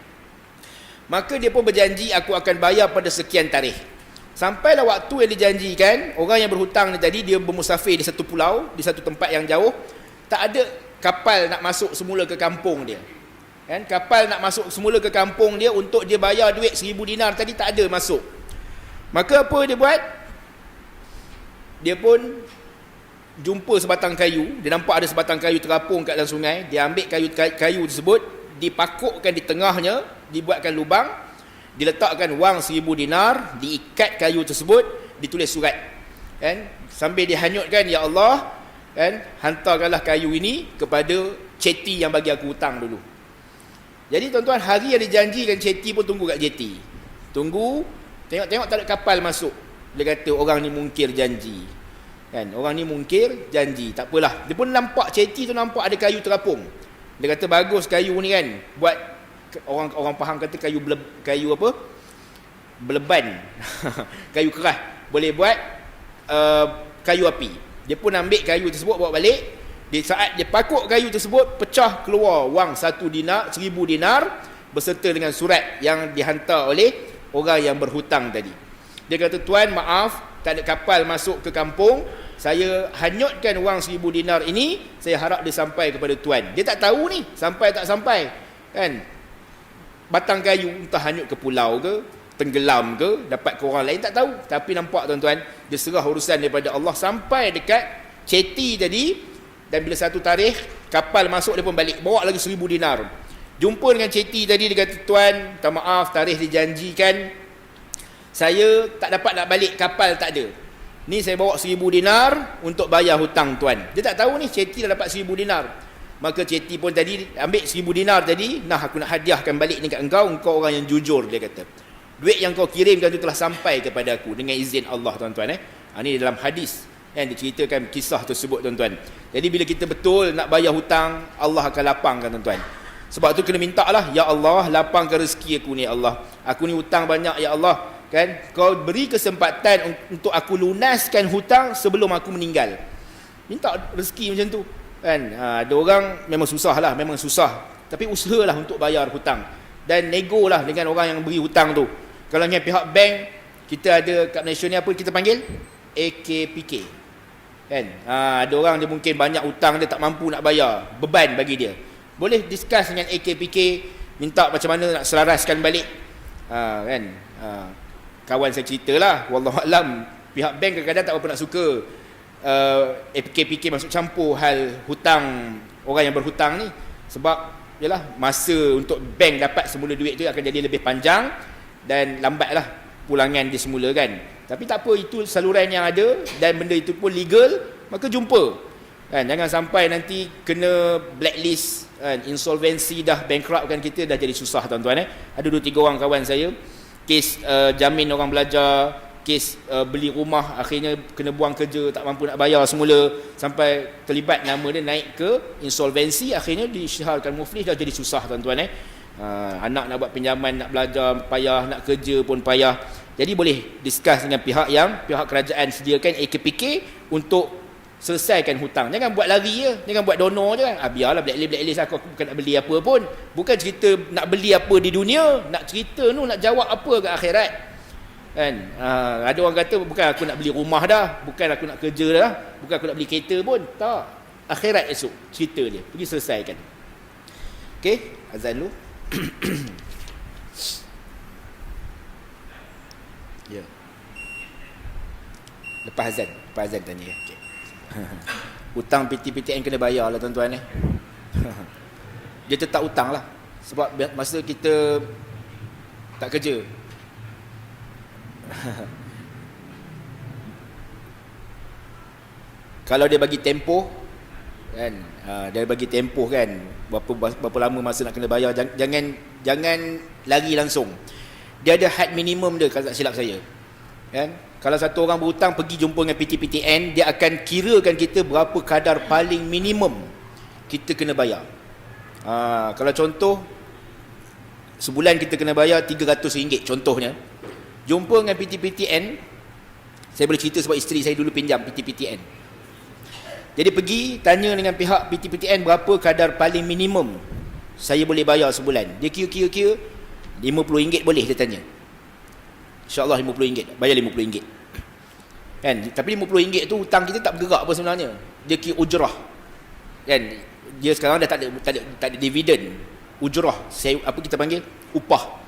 Maka dia pun berjanji aku akan bayar pada sekian tarikh. Sampailah waktu yang dijanjikan, orang yang berhutang ni tadi dia bermusafir di satu pulau, di satu tempat yang jauh. Tak ada kapal nak masuk semula ke kampung dia. Kan, kapal nak masuk semula ke kampung dia untuk dia bayar duit 1000 dinar tadi tak ada masuk. Maka apa dia buat? Dia pun jumpa sebatang kayu, dia nampak ada sebatang kayu terapung kat dalam sungai, dia ambil kayu tersebut, dipakukkan di tengahnya, dibuatkan lubang, diletakkan wang 1000 dinar, diikat kayu tersebut, ditulis surat. Kan? Sambil dihanyutkan, ya Allah, kan, hantarkanlah kayu ini kepada ceti yang bagi aku hutang dulu. Jadi tuan-tuan, hari yang dijanjikan ceti pun tunggu kat jeti. Tunggu, tengok-tengok tak ada kapal masuk. Dia kata orang ni mungkir janji. Kan, orang ni mungkir janji. Tak apalah. Dia pun nampak ceti tu, nampak ada kayu terapung. Dia kata bagus kayu ni kan. Buat orang faham kata kayu apa? Beleban. Kayu keras. Boleh buat kayu api. Dia pun ambil kayu tersebut bawa balik. Di saat dia pakuk kayu tersebut, pecah keluar wang 1000 dinar berserta dengan surat yang dihantar oleh orang yang berhutang tadi. Dia kata, tuan maaf, tak ada kapal masuk ke kampung, saya hanyutkan wang 1000 dinar ini, saya harap dia sampai kepada tuan. Dia tak tahu ni sampai tak sampai kan. Batang kayu entah hanyut ke pulau ke, tenggelam ke, dapat ke orang lain tak tahu. Tapi nampak tuan-tuan, dia serah urusan daripada Allah sampai dekat ceti tadi. Dan bila satu tarikh kapal masuk, dia pun balik bawa lagi 1000 dinar. Jumpa dengan ceti tadi, dia kata, tuan minta maaf, tarikh dijanjikan saya tak dapat nak balik, kapal tak ada. Ni saya bawa 1000 dinar untuk bayar hutang tuan. Dia tak tahu ni ceti dah dapat 1000 dinar. Maka ceti pun tadi ambil 1000 dinar tadi, nah aku nak hadiahkan balik ni kat engkau orang yang jujur, dia kata. Duit yang kau kirimkan tu telah sampai kepada aku dengan izin Allah tuan-tuan. Ini dalam hadis yang diceritakan kisah tersebut tuan-tuan. Jadi bila kita betul nak bayar hutang, Allah akan lapangkan tuan-tuan. Sebab tu kena minta lah, ya Allah lapangkan rezeki aku ni, ya Allah. Aku ni hutang banyak, ya Allah. Kan? Kau beri kesempatan untuk aku lunaskan hutang sebelum aku meninggal. Minta rezeki macam tu. Kan? Ada orang memang susah lah, memang susah. Tapi usahalah untuk bayar hutang. Dan nego lah dengan orang yang beri hutang tu. Kalau dengan pihak bank, kita ada kat Malaysia ni apa kita panggil? AKPK. Kan? Ada orang dia mungkin banyak hutang, dia tak mampu nak bayar, beban bagi dia. Boleh discuss dengan AKPK, minta macam mana nak selaraskan balik. Kan? Kawan saya ceritalah, wallahualam, pihak bank kadang-kadang tak berapa nak suka AKPK masuk campur hal hutang orang yang berhutang ni, sebab yalah, masa untuk bank dapat semula duit tu akan jadi lebih panjang dan lambatlah pulangan dia semula kan. Tapi tak apa, itu saluran yang ada dan benda itu pun legal, maka jumpa. Kan, jangan sampai nanti kena blacklist, kan, insolvency dah bankruptkan kita, dah jadi susah tuan-tuan. Ada 2-3 orang kawan saya, kes jamin orang belajar, kes beli rumah akhirnya kena buang kerja, tak mampu nak bayar semula, sampai terlibat nama dia naik ke insolvency, akhirnya diisytiharkan muflis, dah jadi susah tuan-tuan. Anak nak buat pinjaman, nak belajar payah, nak kerja pun payah. Jadi boleh discuss dengan pihak kerajaan sediakan AKPK untuk selesaikan hutang. Jangan buat lari je, jangan buat donor je kan. Biarlah blacklist aku bukan nak beli apa pun. Bukan cerita nak beli apa di dunia, nak cerita tu nak jawab apa ke akhirat. Kan? Ada orang kata bukan aku nak beli rumah dah, bukan aku nak kerja dah, bukan aku nak beli kereta pun. Tak. Akhirat esok cerita dia. Pergi selesaikan. Okey, azan dulu. Ya. Lepas azan tanya. Okey. Hutang PTPTN kena bayar lah tuan-tuan . Dia tetap hutang lah, sebab masa kita tak kerja. Kalau dia bagi tempoh kan, dia bagi tempoh kan, berapa lama masa nak kena bayar, jangan lari langsung. Dia ada had minimum dia, kalau tak silap saya. Kan? Kalau satu orang berhutang pergi jumpa dengan PTPTN, dia akan kirakan kita berapa kadar paling minimum kita kena bayar. Kalau contoh sebulan kita kena bayar RM300 contohnya. Jumpa dengan PTPTN, saya boleh cerita sebab isteri saya dulu pinjam PTPTN. Jadi pergi tanya dengan pihak PTPTN berapa kadar paling minimum saya boleh bayar sebulan. Dia kira RM50 boleh, dia tanya. InsyaAllah RM50, bayar RM50. Kan? Tapi RM50 tu hutang kita tak bergerak apa sebenarnya. Dia kira ujrah. Kan? Dia sekarang dah tak ada dividen. Ujrah, apa kita panggil? Upah.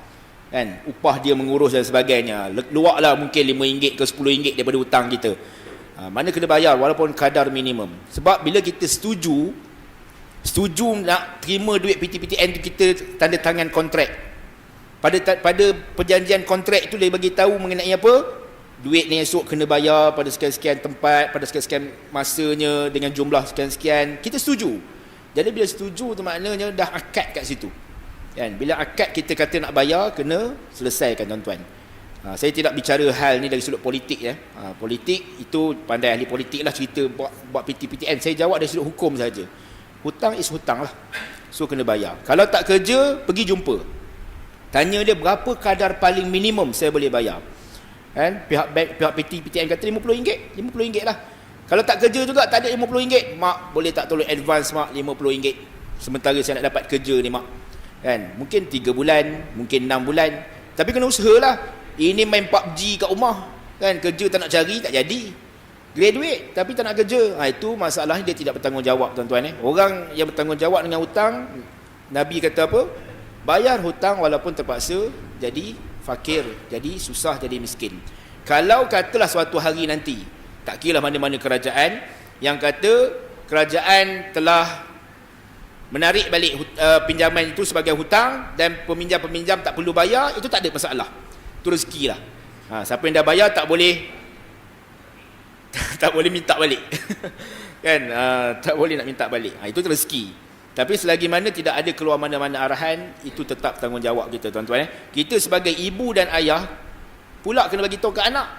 Kan? Upah dia mengurus dan sebagainya. Luaklah mungkin RM5 ke RM10 daripada hutang kita. Mana kena bayar walaupun kadar minimum. Sebab bila kita setuju nak terima duit PTPTN tu, kita tanda tangan kontrak. Pada perjanjian kontrak itu dia bagi tahu mengenai apa? Duit ni esok kena bayar pada sekian-sekian tempat, pada sekian-sekian masanya, dengan jumlah sekian-sekian. Kita setuju. Jadi bila setuju tu maknanya dah akad kat situ. Kan? Bila akad kita kata nak bayar, kena selesaikan tuan-tuan. Saya tidak bicara hal ni dari sudut politik ya. Politik itu pandai ahli politik lah cerita buat PTPTN. Saya jawab dari sudut hukum saja. Hutang is hutang lah. So kena bayar. Kalau tak kerja, pergi jumpa. Tanya dia berapa kadar paling minimum saya boleh bayar. Kan? Pihak PTPTN kata RM50. RM50 lah. Kalau tak kerja juga tak ada RM50. Mak boleh tak tolong advance mak RM50. Sementara saya nak dapat kerja ni mak. Kan? Mungkin 3 bulan, mungkin 6 bulan. Tapi kena usahalah. Ini main PUBG kat rumah. Kan? Kerja tak nak cari, tak jadi. Graduate tapi tak nak kerja. Itu masalahnya, dia tidak bertanggungjawab tuan-tuan. Orang yang bertanggungjawab dengan hutang, Nabi kata apa? Bayar hutang walaupun terpaksa jadi fakir, jadi susah, jadi miskin. Kalau katalah suatu hari nanti, tak kira mana-mana kerajaan yang kata kerajaan telah menarik balik pinjaman itu sebagai hutang dan peminjam-peminjam tak perlu bayar, itu tak ada masalah. Itu rezeki lah. Siapa yang dah bayar tak boleh tak boleh minta balik. Kan? Tak boleh nak minta balik. Itu rezeki. Tapi selagi mana tidak ada keluar mana-mana arahan, itu tetap tanggungjawab kita tuan-tuan. Kita sebagai ibu dan ayah pula kena bagi tahu ke anak.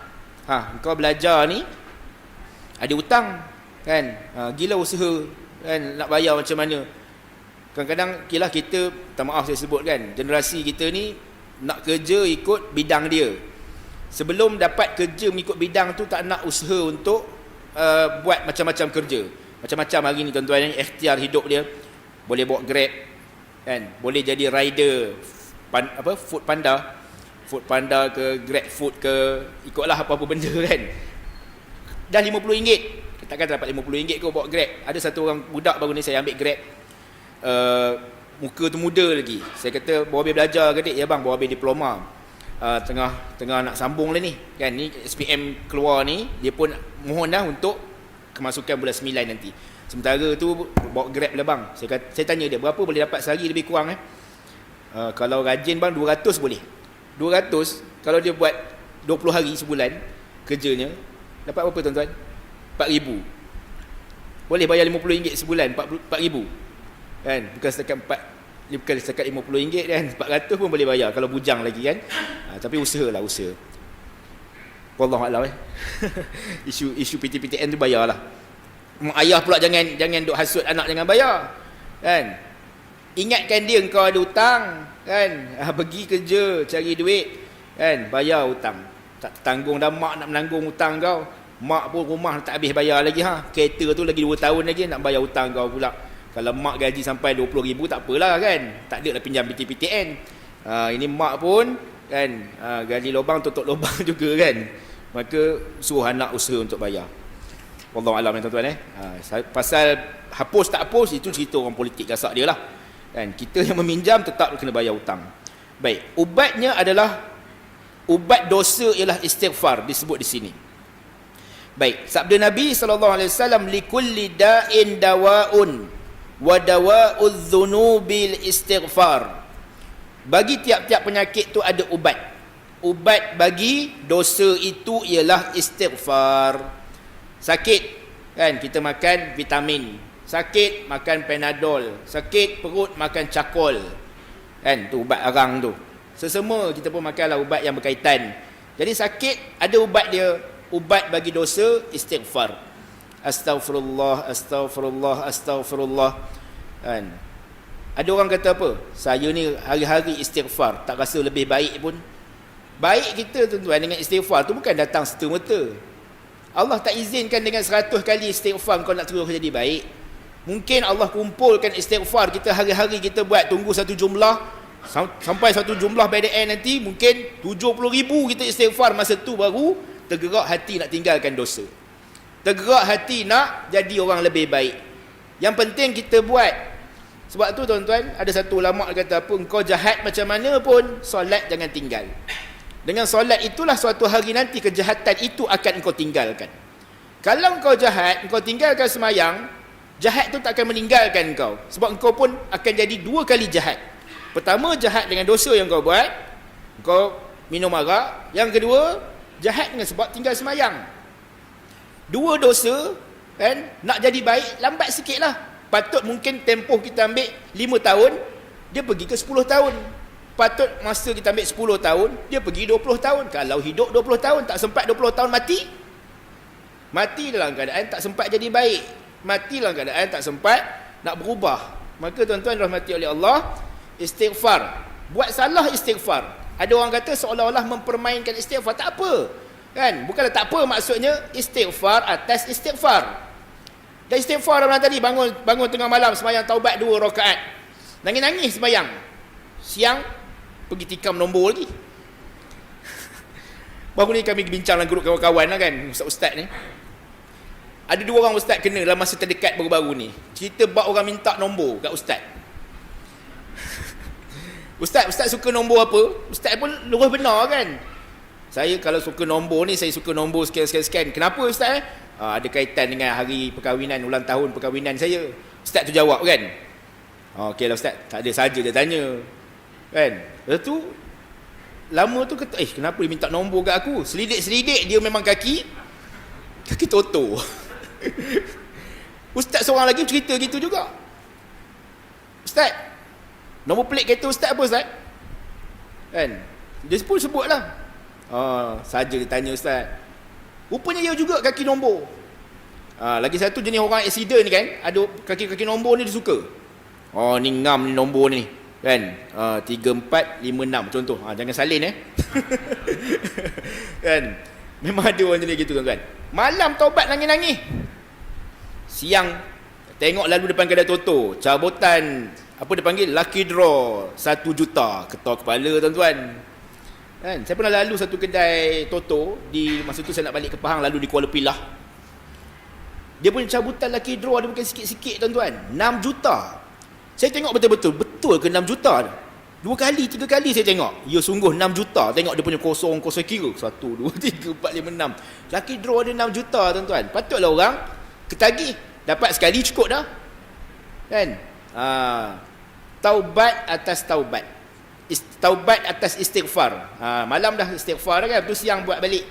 Kau belajar ni ada hutang kan? Gila usaha kan nak bayar macam mana. Kadang-kadang kita, tak maaf saya sebut kan, generasi kita ni nak kerja ikut bidang dia. Sebelum dapat kerja mengikut bidang tu, tak nak usaha untuk buat macam-macam kerja. Macam-macam hari ni tuan-tuan, ikhtiar hidup dia. Boleh bawa Grab kan, boleh jadi rider food panda ke Grab food ke, ikutlah apa-apa benda kan. dah RM50. Takkan dapat RM50 kau bawa Grab. Ada satu orang budak baru ni saya ambil Grab. Muka tu muda lagi. Saya kata, bawa habis belajar ke dik? Ya bang, bawa habis diploma. Tengah nak sambung lah ni. Kan ni SPM keluar ni, dia pun mohon dah untuk kemasukan bulan 9 nanti. Sementara tu bawa Grab lah bang. Saya tanya dia, berapa boleh dapat sehari lebih kurang kalau rajin bang 200 boleh. 200 kalau dia buat 20 hari sebulan kerjanya, dapat berapa tuan-tuan? 4,000. Boleh bayar RM50 sebulan, 4,000. Kan? Bukan setakat RM50 kan, 400 pun boleh bayar kalau bujang lagi kan. Tapi usahalah, usaha. Wallahualam isu PTPTN tu bayarlah. Mak ayah pula jangan duk hasut anak jangan bayar. Kan? Ingatkan dia engkau ada hutang, kan? Pergi kerja cari duit, kan? Bayar hutang. Tak tanggung dah mak nak menanggung hutang kau. Mak pun rumah tak habis bayar lagi kereta tu lagi 2 tahun lagi nak bayar hutang kau pula. Kalau mak gaji sampai 20,000 tak apalah kan. Tak ada lah pinjam PTPTN. Ini mak pun kan gali lubang tutup lubang juga kan. Maka suruh anak usaha untuk bayar. Wallahualam tuan-tuan pasal hapus tak hapus itu cerita orang politik gasak dia lah. Kan kita yang meminjam tetap kena bayar hutang. Baik, ubatnya adalah ubat dosa ialah istighfar disebut di sini. Baik, sabda Nabi SAW, likulli da'in dawa'un wa dawa'udz dzunubil istighfar. Bagi tiap-tiap penyakit tu ada ubat. Ubat bagi dosa itu ialah istighfar. Sakit kan kita makan vitamin. Sakit makan Panadol. Sakit perut makan Cakol. Kan tu ubat arang tu. Sesama kita pun makanlah ubat yang berkaitan. Jadi sakit ada ubat dia. Ubat bagi dosa istighfar. Astaghfirullah, astaghfirullah, astaghfirullah. Kan? Ada orang kata apa? Saya ni hari-hari istighfar, tak rasa lebih baik pun. Baik kita tuan-tuan dengan istighfar tu bukan datang serta-merta. Allah tak izinkan dengan 100 kali istighfar kau nak terus jadi baik. Mungkin Allah kumpulkan istighfar kita hari-hari kita buat, tunggu satu jumlah, sampai satu jumlah by the end nanti mungkin 70,000 kita istighfar, masa tu baru tergerak hati nak tinggalkan dosa. Tergerak hati nak jadi orang lebih baik. Yang penting kita buat. Sebab tu tuan-tuan, ada satu ulama kata apa, engkau jahat macam mana pun, solat jangan tinggal. Dengan solat itulah suatu hari nanti kejahatan itu akan engkau tinggalkan. Kalau engkau jahat, engkau tinggalkan semayang, jahat tu tak akan meninggalkan engkau. Sebab engkau pun akan jadi 2 kali jahat. Pertama, jahat dengan dosa yang kau buat, engkau minum arak. Yang kedua, jahat dengan sebab tinggal semayang. 2 dosa kan, nak jadi baik lambat sikit lah. Patut mungkin tempoh kita ambil 5 tahun, dia pergi ke 10 tahun. Patut masa kita ambil 10 tahun, dia pergi 20 tahun. Kalau hidup 20 tahun, tak sempat 20 tahun mati. Mati dalam keadaan tak sempat jadi baik. Mati dalam keadaan tak sempat nak berubah. Maka tuan-tuan rahmati oleh Allah, istighfar. Buat salah istighfar. Ada orang kata seolah-olah mempermainkan istighfar. Tak apa. Kan? Bukanlah tak apa maksudnya, istighfar atas istighfar. Dan istighfar orang tadi bangun tengah malam sembahyang taubat 2 rakaat. Nangis-nangis sembahyang. Siang pergi tikam nombor lagi. Baru ni kami bincang dalam grup kawan-kawan lah kan, ustaz-ustaz ni. Ada 2 orang ustaz kena dalam masa terdekat baru-baru ni. Cerita bab orang minta nombor kat ustaz. Ustaz suka nombor apa? Ustaz pun lurus benar kan. Saya kalau suka nombor ni, saya suka nombor sekian. Kenapa ustaz? Ada kaitan dengan hari perkahwinan, ulang tahun perkahwinan saya. Ustaz tu jawab kan. Okey lah ustaz, tak ada saja dia tanya. Kan? Lepas tu lama tu kata, kenapa dia minta nombor kat aku? Selidik-selidik dia memang kaki Toto. Ustaz seorang lagi cerita gitu juga. Ustaz, nombor pelik kereta ustaz apa ustaz? Kan? Dia pun sebut lah. Saja dia tanya ustaz. Rupanya dia juga kaki nombor. Lagi satu jenis orang accident ni kan, ada kaki-kaki nombor ni dia suka. Ni ngam ni nombor ni kan. 3, 4, 5, 6 contoh. Jangan salin kan. Memang ada orang jenis gitu tuan-tuan. Malam taubat nangis-nangis. Siang tengok lalu depan kedai Toto, cabutan apa dia panggil, lucky draw 1 juta, ketua kepala tuan-tuan. Kan? Saya pernah lalu satu kedai Toto di masa tu saya nak balik ke Pahang, lalu di Kuala Pilah. Dia punya cabutan lucky draw dia bukan sikit-sikit tuan-tuan. 6 juta. Saya tengok betul-betul. Betul ke 6 juta? 2 kali, 3 kali saya tengok. Ya sungguh 6 juta. Tengok dia punya kosong kira. 1, 2, 3, 4, 5, 6. Lucky draw dia 6 juta tuan-tuan. Patutlah orang ketagih. Dapat sekali cukup dah. Kan? Taubat atas taubat. Taubat atas istighfar. Malam dah istighfar kan. Tu siang buat balik.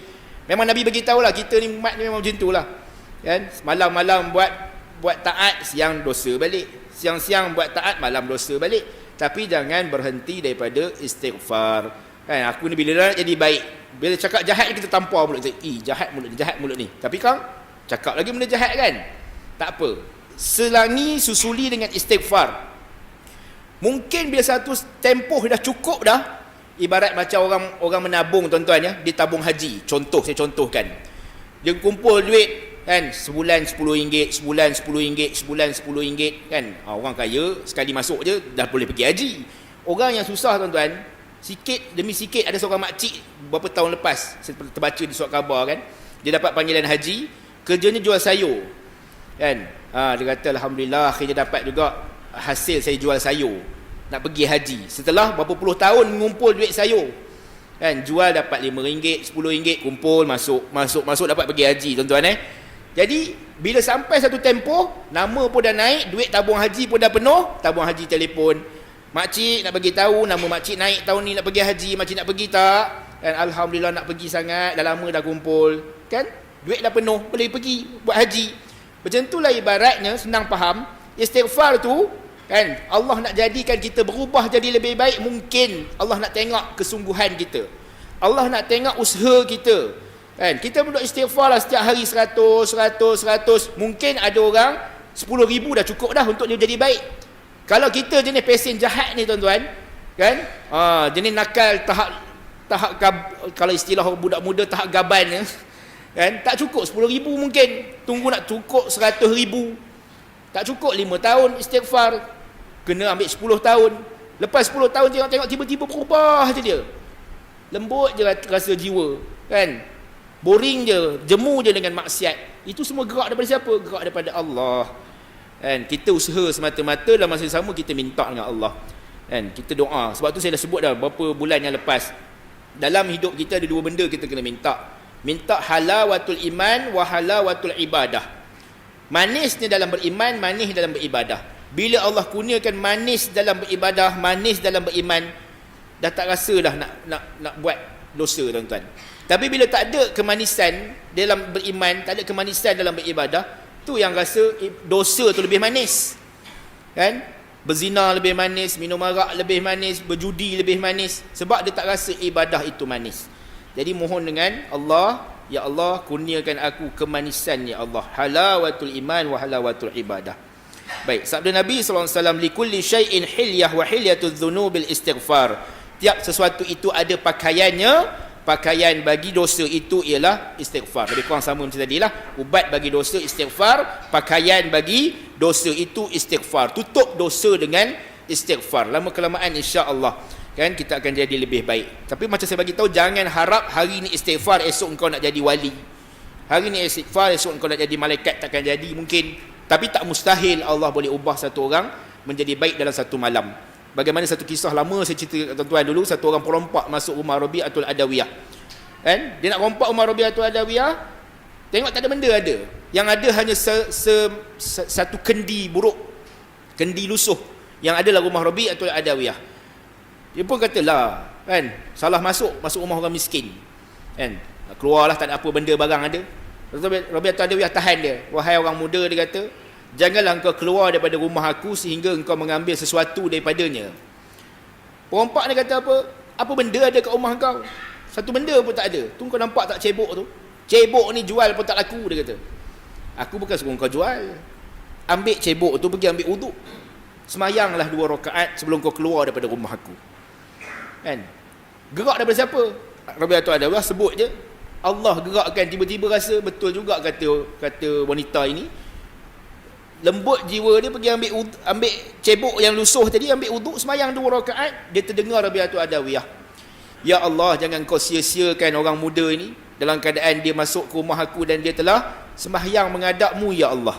Memang Nabi bagi tahulah kita ni umat ni memang macam itulah. Kan? Malam-malam buat taat, siang dosa balik. Siang-siang buat taat, malam dosa balik. Tapi jangan berhenti daripada istighfar. Kan, aku ni bila nak jadi baik, bila cakap jahat kita tampar mulut kita. Jahat mulut ni. Tapi kau cakap lagi benda jahat kan? Tak apa. Selangi susuli dengan istighfar. Mungkin bila satu tempoh dah cukup dah, ibarat macam orang menabung tuan-tuan ya, dia tabung haji. Saya contohkan. Dia kumpul duit kan, sebulan RM10, sebulan RM10, sebulan RM10 kan. Orang kaya sekali masuk je dah boleh pergi haji. Orang yang susah tuan-tuan, sikit demi sikit. Ada seorang makcik beberapa tahun lepas, saya terbaca di surat khabar kan, dia dapat panggilan haji, kerjanya jual sayur kan. Dia kata alhamdulillah akhirnya dapat juga hasil saya jual sayur, nak pergi haji. Setelah berapa puluh tahun mengumpul duit sayur kan, jual dapat RM5, RM10, kumpul masuk dapat pergi haji tuan-tuan Jadi bila sampai satu tempoh, nama pun dah naik, duit tabung haji pun dah penuh, tabung haji telefon, makcik nak bagi tahu nama makcik naik tahun ni nak pergi haji, makcik nak pergi tak? Dan alhamdulillah nak pergi sangat, dah lama dah kumpul kan, duit dah penuh, boleh pergi buat haji. Macam itulah ibaratnya, senang faham, istighfar tu kan, Allah nak jadikan kita berubah jadi lebih baik. Mungkin Allah nak tengok kesungguhan kita, Allah nak tengok usaha kita kan. Kita duduk istighfar lah setiap hari 100. Mungkin ada orang 10,000 dah cukup dah untuk dia jadi baik. Kalau kita jenis pesen jahat ni tuan-tuan kan, jenis nakal tahap kalau istilah budak muda tahap gaban ni kan, tak cukup 10,000 mungkin. Tunggu nak cukup 100,000. Tak cukup 5 tahun istighfar, kena ambil 10 tahun. Lepas 10 tahun tengok tiba-tiba berubah je dia. Lembut je rasa jiwa kan. Boring je, jemu je dengan maksiat. Itu semua gerak daripada siapa? Gerak daripada Allah. Kan? Kita usaha semata-mata, dalam masa yang sama kita minta dengan Allah. Kan? Kita doa. Sebab tu saya dah sebut dah beberapa bulan yang lepas. Dalam hidup kita ada 2 benda kita kena minta. Minta halawatul iman wa halawatul ibadah. Manisnya dalam beriman, manis dalam beribadah. Bila Allah kurniakan manis dalam beribadah, manis dalam beriman, dah tak rasa dah nak buat dosa tuan-tuan. Tapi bila tak ada kemanisan dalam beriman, tak ada kemanisan dalam beribadah, tu yang rasa dosa tu lebih manis. Kan? Berzina lebih manis, minum arak lebih manis, berjudi lebih manis, sebab dia tak rasa ibadah itu manis. Jadi mohon dengan Allah, ya Allah kurniakan aku kemanisan ya Allah. Halawatul iman wa halawatul ibadah. Baik, sabda Nabi SAW, likulli syai'in hilyah wa hilyatul dhunubil istighfar. Tiap sesuatu itu ada pakaiannya. Pakaian bagi dosa itu ialah istighfar. Lebih kurang sama macam tadi lah. Ubat bagi dosa istighfar, pakaian bagi dosa itu istighfar. Tutup dosa dengan istighfar. Lama-kelamaan insya-Allah kan kita akan jadi lebih baik. Tapi macam saya bagi tahu, jangan harap hari ni istighfar esok engkau nak jadi wali. Hari ni istighfar esok engkau nak jadi malaikat, takkan jadi mungkin. Tapi tak mustahil Allah boleh ubah satu orang menjadi baik dalam satu malam. Bagaimana satu kisah lama saya cerita tuan-tuan dulu, satu orang perompak masuk rumah Rabi'atul Adawiyah. Kan? Dia nak rompak rumah Rabi'atul Adawiyah, tengok tak ada benda ada. Yang ada hanya satu kendi buruk, kendi lusuh yang ada dalam rumah Rabi'atul Adawiyah. Dia pun katalah, kan, salah masuk rumah orang miskin. Kan? Keluarlah tak ada apa benda barang ada. Rabi'atul Adawiyah tahan dia. Wahai orang muda, dia kata, janganlah engkau keluar daripada rumah aku sehingga engkau mengambil sesuatu daripadanya. Perompak ni kata apa? Apa benda ada kat rumah engkau? Satu benda pun tak ada. Tu kau nampak tak cebok tu? Cebok ni jual pun tak laku, dia kata. Aku bukan suruh kau jual. Ambil cebok tu, pergi ambil uduk. Semayanglah 2 rakaat sebelum kau keluar daripada rumah aku. Kan? Gerak daripada siapa? Rabi'atul Adawiyah sebut je. Allah gerakkan, tiba-tiba rasa betul juga kata wanita ini. Lembut jiwa dia, pergi ambil cebok yang lusuh tadi, ambil uduk, semayang 2 rakaat. Dia terdengar Rabi'atul Adawiyah, ya Allah, jangan kau sia-siakan orang muda ini dalam keadaan dia masuk ke rumah aku dan dia telah sembahyang menghadapmu ya Allah.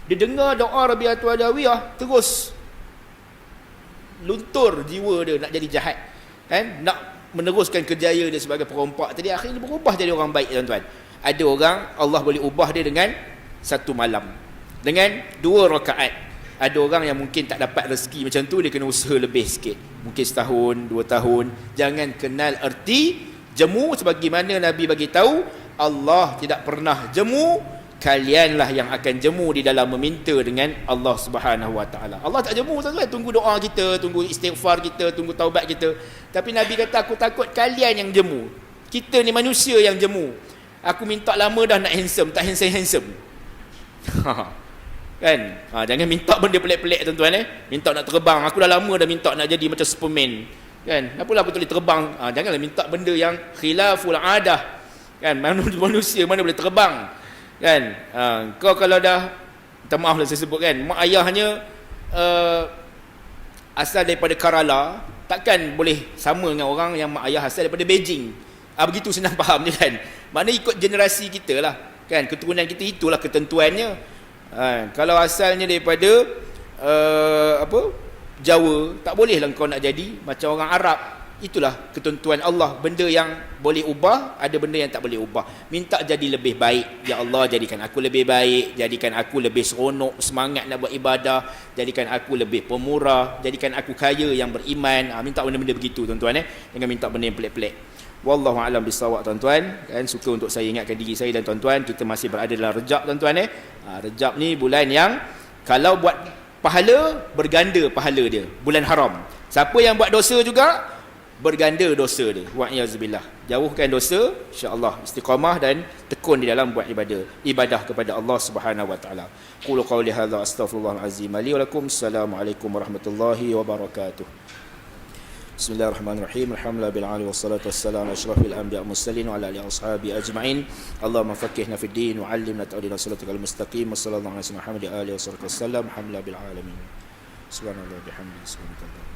Dia dengar doa Rabi'atul Adawiyah, terus luntur jiwa dia nak jadi jahat, kan? Nak meneruskan kerjaya dia sebagai perompak tadi, akhirnya berubah jadi orang baik, tuan-tuan. Ada orang Allah boleh ubah dia dengan satu malam, dengan 2 rakaat. Ada orang yang mungkin tak dapat rezeki macam tu, dia kena usaha lebih sikit, mungkin setahun, 2 tahun. Jangan kenal erti jemu, sebagaimana Nabi bagi tahu, Allah tidak pernah jemu, kalianlah yang akan jemu di dalam meminta dengan Allah Subhanahu Wa Taala. Allah tak jemu, tuan-tuan. Tunggu doa kita, tunggu istighfar kita, tunggu taubat kita. Tapi Nabi kata, aku takut kalian yang jemu. Kita ni manusia yang jemu. Aku minta lama dah nak handsome, tak handsome. Kan? Jangan minta benda pelik-pelik, tuan-tuan. Minta nak terbang. Aku dah lama dah minta nak jadi macam Superman. Kan? Apalah aku boleh terbang. Janganlah minta benda yang khilaful adah. Kan? Manusia mana boleh terbang? Kan? Kau kalau dah, minta maaf lah saya sebut, kan, mak ayahnya asal daripada Kerala, takkan boleh sama dengan orang yang mak ayah asal daripada Beijing. Begitu senang faham je, kan? Maknanya ikut generasi kita lah, kan? Keturunan kita itulah ketentuannya. Kalau asalnya daripada Jawa, tak bolehlah kau nak jadi macam orang Arab. Itulah ketentuan Allah. Benda yang boleh ubah, ada benda yang tak boleh ubah. Minta jadi lebih baik, ya Allah, jadikan aku lebih baik, jadikan aku lebih seronok, semangat nak buat ibadah, jadikan aku lebih pemurah, jadikan aku kaya yang beriman. Minta benda-benda begitu, tuan-tuan. Jangan minta benda yang pelik-pelik. Wallahu a'lam bissawab, tuan-tuan. Kan, suka untuk saya ingatkan diri saya dan tuan-tuan, kita masih berada dalam Rejab, tuan-tuan. Rejab ni bulan yang kalau buat pahala, berganda pahala dia. Bulan haram. Siapa yang buat dosa juga, berganda dosa dia. Wa'iyazbillah. Jauhkan dosa, insya-Allah istiqamah dan tekun di dalam buat ibadah kepada Allah Subhanahu Wa Taala. Qulu qawli hadza astaghfirullahal azim li wa lakum. Assalamualaikum warahmatullahi wabarakatuh. Bismillahirrahmanirrahim. Alhamdulillah bil alamin wassalatu wassalamu ala asyrafil anbiya wal mursalin wa ala alihi washabihi ajma'in. Allahumma faqqihna fid din wa 'allimna ta'wila siratal mustaqim. Wassallallahu ala sayyidina Muhammad wa alihi wasallam. Alhamdulillah bil alamin. Subhanallah bihamdihi subhanallah.